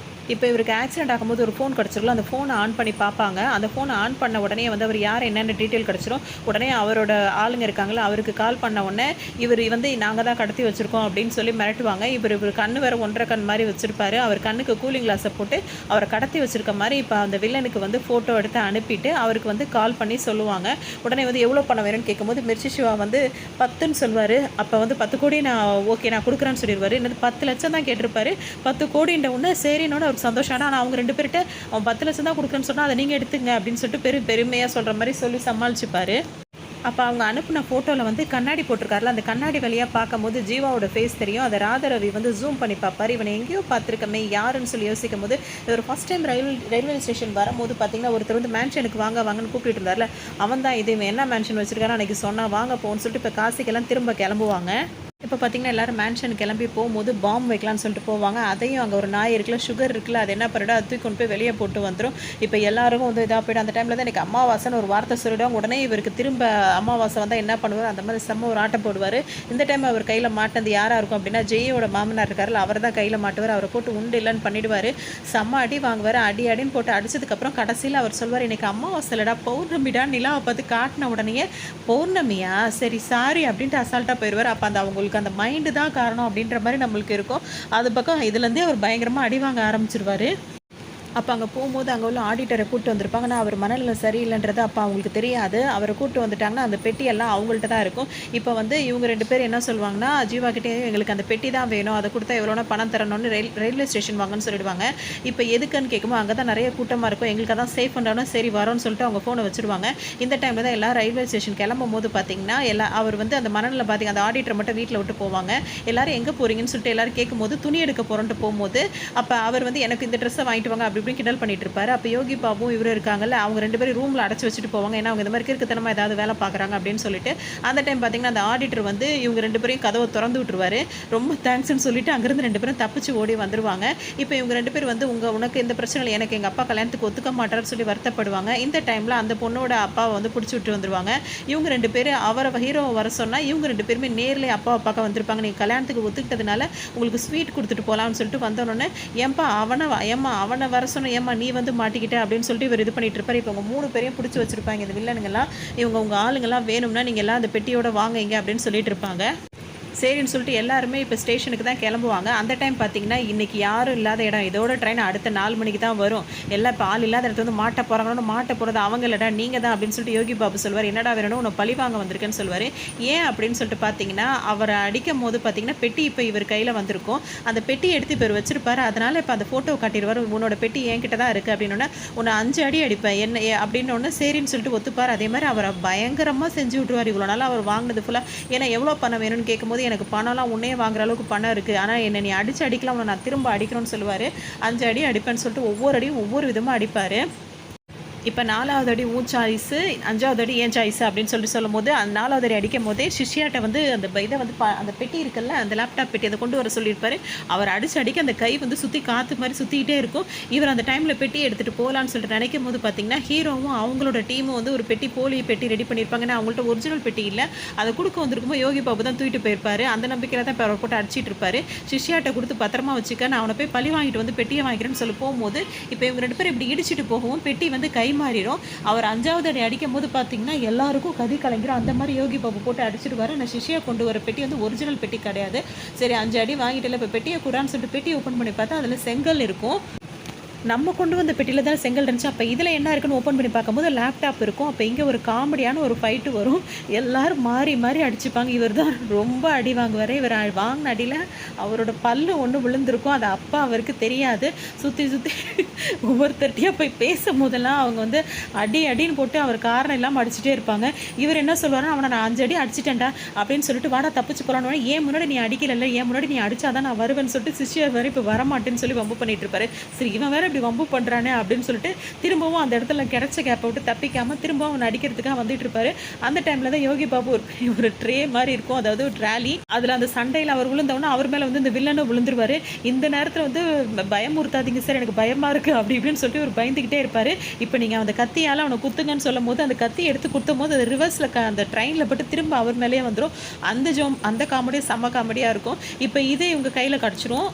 இப்போ இவருக்கு ஆக்சிடென்ட் ஆகும்போது ஒரு ஃபோன் கிடச்சிருக்கும். அந்த ஃபோனை ஆன் பண்ணி பார்ப்பாங்க. அந்த ஃபோனை ஆன் பண்ண உடனே வந்து அவர் யார் என்னென்ன டீட்டெயில் கிடச்சிரும். உடனே அவரோட ஆளுங்க இருக்காங்களா, அவருக்கு கால் பண்ண உடனே இவர் வந்து நாங்கள் தான் கடத்தி வச்சுருக்கோம் அப்படின்னு சொல்லி மிரட்டுவாங்க. இவர் கண்ணு வேறு 1.5 கண் மாதிரி வச்சுருப்பாரு. அவர் கண்ணுக்கு கூலிங் கிளாஸை போட்டு அவரை கடத்தி வச்சுருக்க மாதிரி இப்போ அந்த வில்லனுக்கு வந்து ஃபோட்டோ எடுத்து அனுப்பிட்டு அவருக்கு வந்து கால் பண்ணி சொல்லுவாங்க. உடனே வந்து எவ்வளோ பணம் வேணும்னு கேட்கும்போது மிர்ச்சி சிவா வந்து 10ன்னு சொல்லுவார். அப்போ வந்து 10 கோடி நான் ஓகே நான் கொடுக்குறேன்னு சொல்லிடுவார். என்னது 10 லட்சம் தான் கேட்டிருப்பாரு. 10 கோடின்ற ஒன்று சரின்னு சந்தோஷம். ஆனால் அவங்க 2 பேர்கிட்ட அவன் 10 லட்சம் தான் கொடுக்குறேன்னு சொன்னால் அதை நீங்கள் எடுத்துங்க அப்படின்னு சொல்லிட்டு பெருமையாக சொல்கிற மாதிரி சொல்லி சமாளிச்சுப்பார். அப்போ அவங்க அனுப்பின ஃபோட்டோவில் வந்து கண்ணாடி போட்டிருக்காருல, அந்த கண்ணாடி வழியாக பார்க்கும்போது ஜீவாவோட ஃபேஸ் தெரியும். அதை ராதாரவி வந்து ஜூம் பண்ணி பார்ப்பார். இவனை எங்கேயோ பார்த்துருக்கமே யாருன்னு சொல்லி யோசிக்கும் போது இவர் ஃபஸ்ட் டைம் ரயில்வே ஸ்டேஷன் வரும்போது பார்த்தீங்கன்னா ஒருத்தர் வந்து மேன்ஷனுக்கு வாங்கன்னு கூப்பிட்டு இருந்தார்ல, அவன் தான் இது. இவன் என்ன மேன்ஷன் வச்சுருக்காரு அன்றைக்கி சொன்னால் வாங்க போன்னு சொல்லிட்டு இப்போ காசிக்கெல்லாம் திரும்ப கிளம்புவாங்க. இப்போ பார்த்திங்கன்னா எல்லோரும் மேன்ஷன் கிளம்பி போகும்போது பாம்பு வைக்கலான்னு சொல்லிட்டு போவாங்க. அதையும் அங்கே ஒரு நாய் இருக்குல்ல, சுகர் இருக்குல்ல, அது என்ன பண்ணிவிடும், அது தூக்கி கொண்டு போய் வெளியே போட்டு வந்துடும். இப்போ எல்லாருக்கும் வந்து இதாக போய்ட்டு அந்த டைமில் தான் எனக்கு அமாவாசைன்னு ஒரு வார்த்தை சொல்லிவிடுவாங்க. உடனே இவருக்கு திரும்ப அமாவாசை வந்தால் என்ன பண்ணுவார், அந்த மாதிரி செம்ம ஒரு ஆட்டம் போடுவார். இந்த டைம் அவர் கையில் மாட்டினது யாராக இருக்கும் அப்படின்னா ஜெயோட மாமனார் இருக்கார்ல, அவர் தான் கையில் மாட்டுவார். அவரை போட்டு உண்டு இல்லைன்னு பண்ணிவிடுவார். செம்ம அடி வாங்குவார். அடின்னு போட்டு அடிச்சதுக்கப்புறம் கடைசியில் அவர் சொல்வார், எனக்கு அமாவாசை இல்லைடா பௌர்ணமிடா. நிலாவை பார்த்து காட்டின உடனே பௌர்ணமியா, சரி சாரி அப்படின்ட்டு அசால்ட்டாக போயிடுவார். அப்போ அந்த அவங்களுக்கு அந்த மைண்டு தான் காரணம் அப்படின்ற மாதிரி நம்மளுக்கு இருக்கும். அது பக்கம் இதுலேருந்தே அவர் பயங்கரமாக அடி வாங்க ஆரம்பிச்சிருவார். அப்போ அங்கே போகும்போது அங்கே உள்ள ஆடிட்டரை கூப்பிட்டு வந்திருப்பாங்க. ஆனால் அவர் மனநிலை சரியில்லைன்றது அப்போ அவங்களுக்கு தெரியாது. அவரை கூப்பிட்டு வந்துட்டாங்கன்னா அந்த பெட்டியெல்லாம் அவங்கள்ட்ட தான் இருக்கும். இப்போ வந்து இவங்க 2 பேர் என்ன சொல்லுவாங்கன்னா, ஜீவா கிட்டே எங்களுக்கு அந்த பெட்டி தான் வேணும், அதை கொடுத்தா எவ்வளோனா பணம் தரணும்னு ரயில்வே ஸ்டேஷன் வாங்கன்னு சொல்லிடுவாங்க. இப்போ எதுக்குன்னு கேட்கும்போது அங்கே தான் நிறைய கூட்டமாக இருக்கும், எங்களுக்கு அதான் சேஃப் பண்ணணும், சரி வரோன்னு சொல்லிட்டு அவங்க ஃபோனை வச்சுருவாங்க. இந்த டைமில் தான் எல்லாம் ரயில்வே ஸ்டேஷன் கிளம்பும் போது பார்த்தீங்கன்னா அவர் வந்து அந்த மனநிலை பார்த்தீங்க அந்த ஆடிட்டரை மட்டும் வீட்டில் விட்டு போவாங்க. எல்லோரும் எங்கே போகிறீங்கன்னு சொல்லிட்டு எல்லோரும் கேட்கும்போது துணி எடுக்க போகிறோன்ட்டு போகும்போது அப்போ அவர் வந்து எனக்கு இந்த ட்ரெஸ்ஸை வாங்கிட்டு வாங்க அப்படி கிண்டல் பண்ணிட்டு இருப்பாரு. அப்போ யோகி பாபுவும் இவரும் இருக்காங்கல்ல, அவங்க 2 பேரும் ரூமில் அடைச்சி வச்சுட்டு போவாங்க. ஏன்னா அவங்க இந்த மாதிரி கிறுக்குத்தனமாக ஏதாவது வேலை பார்க்குறாங்க அப்படின்னு சொல்லிட்டு அந்த டைம் பார்த்தீங்கன்னா அந்த ஆடிட்டர் வந்து இவங்க 2 பேரையும் கதவை திறந்து விட்டுருவாரு. ரொம்ப தேங்க்ஸ்ன்னு சொல்லிட்டு அங்கேருந்து 2 பேரும் தப்பிச்சு ஓடி வந்துருவாங்க. இப்போ இவங்க 2 பேர் வந்து உனக்கு எந்த பிரச்சனை இல்லை, எனக்கு எங்கள் அப்பா கல்யாணத்துக்கு ஒத்துக்க மாட்டார்னு சொல்லி வருத்தப்படுவாங்க. இந்த டைமில் அந்த பொண்ணோட அப்பாவை வந்து பிடிச்சி விட்டு வந்துருவாங்க. இவங்க 2 பேர் அவரை ஹீரோவை வர சொன்னால் இவங்க 2 பேருமே நேரில் அப்பாவை பார்க்க வந்திருப்பாங்க. நீங்கள் கல்யாணத்துக்கு ஒத்துக்கிட்டதுனால உங்களுக்கு ஸ்வீட் கொடுத்துட்டு போகலான்னு சொல்லிட்டு வந்தோன்னே அவனை வர சொன்ன ஏம்மா நீ வந்து மாட்டிக்கிட்ட அப்படின்னு சொல்லிட்டு இவர் இது பண்ணிட்டு இருப்பார். இப்போ அவங்க 3 பேரையும் பிடிச்சி வச்சிருப்பாங்க இந்த வில்லனுங்கெல்லாம். இவங்க உங்கள் ஆளுங்கெல்லாம் வேணும்னா நீங்கள் எல்லாம் அந்த பெட்டியோட வாங்க அப்படின்னு சொல்லிட்டு இருப்பாங்க. சரின்னு சொல்லிட்டு எல்லாருமே இப்போ ஸ்டேஷனுக்கு தான் கிளம்புவாங்க. அந்த டைம் பார்த்தீங்கன்னா இன்றைக்கி யாரும் இல்லாத இடம், இதோட ட்ரெயின் அடுத்த 4 மணிக்கு தான் வரும். எல்லாம் இப்போ ஆள் இல்லாத இடத்துல வந்து மாட்ட போகிறாங்கன்னு மாட்ட போகிறது அவங்க இல்லைடா நீங்கள் தான் அப்படின்னு சொல்லிட்டு யோகி பாபு சொல்வார். என்னடா வேணும், உன்னை பழி வாங்க வந்திருக்கேன்னு சொல்வார். ஏன் அப்படின்னு சொல்லிட்டு பார்த்தீங்கன்னா அவரை அடிக்கும் போது பார்த்தீங்கன்னா பெட்டி இப்போ இவர் கையில் வந்திருக்கும். அந்த பெட்டி எடுத்து இப்போ வச்சிருப்பாரு. அதனால் இப்போ அந்த ஃபோட்டோ காட்டிடுவார். உன்னோட பெட்டி என்கிட்ட தான் இருக்குது அப்படின்னோடனே உன்னை 5 அடி அடிப்பேன் என்ன அப்படின்னு ஒன்று சரின்னு சொல்லிட்டு ஒத்துப்பார். அதே மாதிரி அவரை பயங்கரமாக செஞ்சு விட்டுருவார். இவ்வளோ நாள் அவர் வாங்கினது ஃபுல்லாக ஏன்னா எவ்வளோ பணம் வேணும்னு கேட்கும்போது எனக்கு பணம்லாம் உன்னே வாங்குற அளவுக்கு பணம் இருக்குது, ஆனால் என்னை நீ அடிக்கலாம், உன்னை நான் திரும்ப அடிக்கணும்னு சொல்லுவார். 5 அடி அடிப்பேன்னு சொல்லிட்டு ஒவ்வொரு அடியும் ஒவ்வொரு விதமாக அடிப்பார். இப்போ 4வது அடி உன் சாய்ஸு, 5வது அடி ஏன் சாய்ஸு அப்படின்னு சொல்லும் போது அந்த 4வது அடி அடிக்கும் போதே சிஷ்யாட்ட வந்து அந்த இதை வந்து அந்த பெட்டி இருக்குல்ல, அந்த லேப்டாப் பெட்டி அதை கொண்டு வர சொல்லியிருப்பார். அவர் அடிக்க அந்த கை வந்து சுற்றி காற்று மாதிரி சுற்றிக்கிட்டே இருக்கும். இவர் அந்த டைமில் பெட்டி எடுத்துகிட்டு போகலான்னு சொல்லிட்டு நினைக்கும் போது பார்த்தீங்கன்னா ஹீரோவும் அவங்களோட டீமும் வந்து ஒரு போலி பெட்டி ரெடி பண்ணியிருப்பாங்கன்னா அவங்கள்ட்ட ஒரிஜினல் பெட்டி இல்லை. அதை கொடுக்க வந்திருக்கும்போது யோகி பாபு தான் தூக்கிட்டு போயிருப்பார். அந்த நம்பிக்கையில் தான் இப்போ அவர் போட்டு அடிச்சிட்டு இருப்பார். சிஷ்யாட்ட கொடுத்து பத்திரமா வச்சுக்க, நான் அவனை போய் பழி வாங்கிட்டு வந்து பெட்டியை வாங்கிக்கிறேன்னு சொல்லி போகும்போது இப்போ இவங்க 2 பேரும் இப்படி இடிச்சிட்டு போகவும் பெட்டி வந்து கை மாறிடும். அவர் 5வது அடி அடிக்கும் போது பார்த்தீங்கன்னா எல்லாருக்கும் கதி கலங்கிடும். அந்த மாதிரி யோகி பாபு போட்டு அடிச்சிடுவார். நான் சிஷ்யா கொண்டு வர பெட்டி வந்து ஒரிஜினல் பெட்டி கிடையாது. சரி 5 அடி வாங்கிட்டு இப்போ பெட்டியை கூடான்னு சொல்லிட்டு பெட்டியை ஓப்பன் பண்ணி பார்த்தா அதில் செங்கல் இருக்கும். நம்ம கொண்டு வந்த பெட்டியில் தானே செங்கல் இருந்துச்சு. அப்போ இதில் என்ன இருக்குன்னு ஓப்பன் பண்ணி பார்க்கும்போது லேப்டாப் இருக்கும். அப்போ இங்கே ஒரு காமெடியான ஒரு ஃபைட்டு வரும். எல்லோரும் மாறி மாறி அடிச்சுப்பாங்க. இவர் தான் ரொம்ப அடி வாங்குவார். இவர் வாங்கின அடியில் அவரோட பல்லு ஒன்று விழுந்திருக்கும். அது அப்பா அவருக்கு தெரியாது. சுற்றி ஒவ்வொருத்தட்டியாக போய் பேசும் போதெல்லாம் அவங்க வந்து அடின்னு போட்டு அவர் காரணம் இல்லாமல் அடிச்சுட்டே இருப்பாங்க. இவர் என்ன சொல்லுவாருன்னா அவனை நான் 5 அடி அடிச்சிட்டேன்டா அப்படின்னு சொல்லிட்டு வாடா தப்பிச்சு போகலான்னு, ஏன் முன்னாடி நீ அடிக்கல, ஏன் முன்னாடி நீ அடிச்சாதான் நான் வருவேன்னு சொல்லிட்டு சிஷ்யர் வரை இப்போ வரமாட்டேன்னு சொல்லி வம்பு பண்ணிட்டு இருப்பாரு. சரி இவன் வேற இப்படி வம்பு பண்ணுறானே அப்படின்னு சொல்லிட்டு திரும்பவும் அந்த இடத்துல கிடைச்ச கேப்பை விட்டு தப்பிக்காமல் திரும்பவும் அவன் அடிக்கிறதுக்காக வந்துட்டு இருப்பாரு. அந்த டைமில் தான் யோகி பாபு ஒரு ட்ரே மாதிரி இருக்கும், அதாவது ஒரு ட்ராலி, அதில் அந்த சண்டையில் அவர் விழுந்தவொன்னே அவர் மேலே வந்து இந்த வில்லனும் விழுந்துருவார். இந்த நேரத்தில் வந்து பயமுறுத்தாதீங்க சார், எனக்கு பயமாக இருக்குது அப்படி இப்படின்னு சொல்லிட்டு ஒரு பயந்துக்கிட்டே இருப்பார். இப்போ நீங்கள் அந்த கத்தியால் அவனை குத்துங்கன்னு சொல்லும் போது அந்த கத்தி எடுத்து குத்தும் போது அது ரிவர்ஸில் அந்த ட்ரெயினில் பட்டு திரும்ப அவர் மேலேயே வந்துடும். அந்த காமெடி செம்ம காமெடியாக இருக்கும். இப்போ இதே இவங்க கையில் கிடச்சிரும்.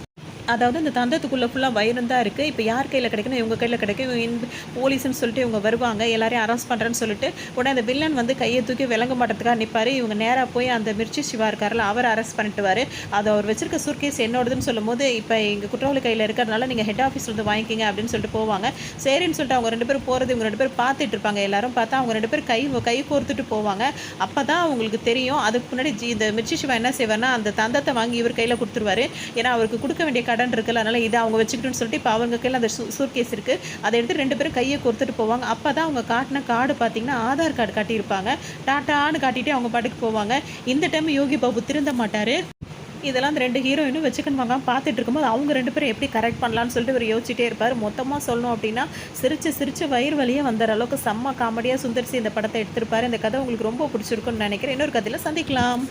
அதாவது இந்த தந்தத்துக்குள்ளே ஃபுல்லாக வைரம் தான் இருக்குது. இப்போ யார் கையில் கிடைக்கணும், இவங்க கையில் கிடைக்கும். போலீஸ்ன்னு சொல்லிட்டு இவங்க வருவாங்க, எல்லாரையும் அரெஸ்ட் பண்ணுறேன்னு சொல்லிட்டு உடனே அந்த வில்லன் வந்து கையை தூக்கி விளங்க மாட்டதுக்காக நிற்பார். இவங்க நேராக போய் அந்த மிர்ச்சி சிவா இருக்கார்ல அவரை அரெஸ்ட் பண்ணிட்டுவார். அது அவர் வச்சிருக்க சூட்கேஸ் என்னோடதுன்னு சொல்லும் போது இப்போ எங்கள் குற்றவாளி கையில் இருக்கிறதுனால நீங்கள் ஹெட் ஆஃபீஸ் வந்து வாங்கிக்கிங்க அப்படின்னு சொல்லிட்டு போவாங்க. சரின்னு சொல்லிட்டு அவங்க 2 பேரும் போகிறது இவங்க 2 பேரும் பார்த்துட்டு இருப்பாங்க. எல்லாரும் பார்த்தா அவங்க 2 பேரும் கை கோர்த்துட்டு போவாங்க. அப்போ தான் அவங்களுக்கு தெரியும். அதுக்கு முன்னாடி இந்த மிர்ச்சி சிவா என்ன செய்வார்னா அந்த தந்தத்தை வாங்கி இவர் கையில் கொடுத்துருவாரு. ஏன்னா அவருக்கு கொடுக்க வேண்டிய கடன் இருக்குல்ல, அதனால இதை அவங்க வச்சுக்கிட்டுன்னு சொல்லிட்டு இப்போ அவங்க கையில் அந்த சூட்கேஸ் இருக்குது, அதை எடுத்து 2 பேரும் கையை கொடுத்துட்டு போவாங்க. அப்போ தான் அவங்க காட்டின கார்டு பார்த்தீங்கன்னா ஆதார் கார்டு காட்டியிருப்பாங்க. டாட்டான்னு காட்டிட்டு அவங்க பாட்டுக்கு போவாங்க. இந்த டைம் யோகி பாபு திருந்த மாட்டார். இதெல்லாம் அந்த 2 ஹீரோயினும் வச்சுக்கணுவாங்க. பார்த்துட்டு இருக்கும்போது அவங்க 2 பேரும் எப்படி கரெக்ட் பண்ணலான்னு சொல்லிட்டு இவர் யோசிச்சுட்டே இருப்பார். மொத்தமாக சொல்லணும் அப்படின்னா சிரிச்சு வயிறு வலியே வந்துற அளவுக்கு செம்ம காமெடியாக சுந்தர்சி இந்த படத்தை எடுத்திருப்பாரு. இந்த கதை உங்களுக்கு ரொம்ப பிடிச்சிருக்குன்னு நினைக்கிறேன். இன்னொரு கதையில் சந்திக்கலாம்.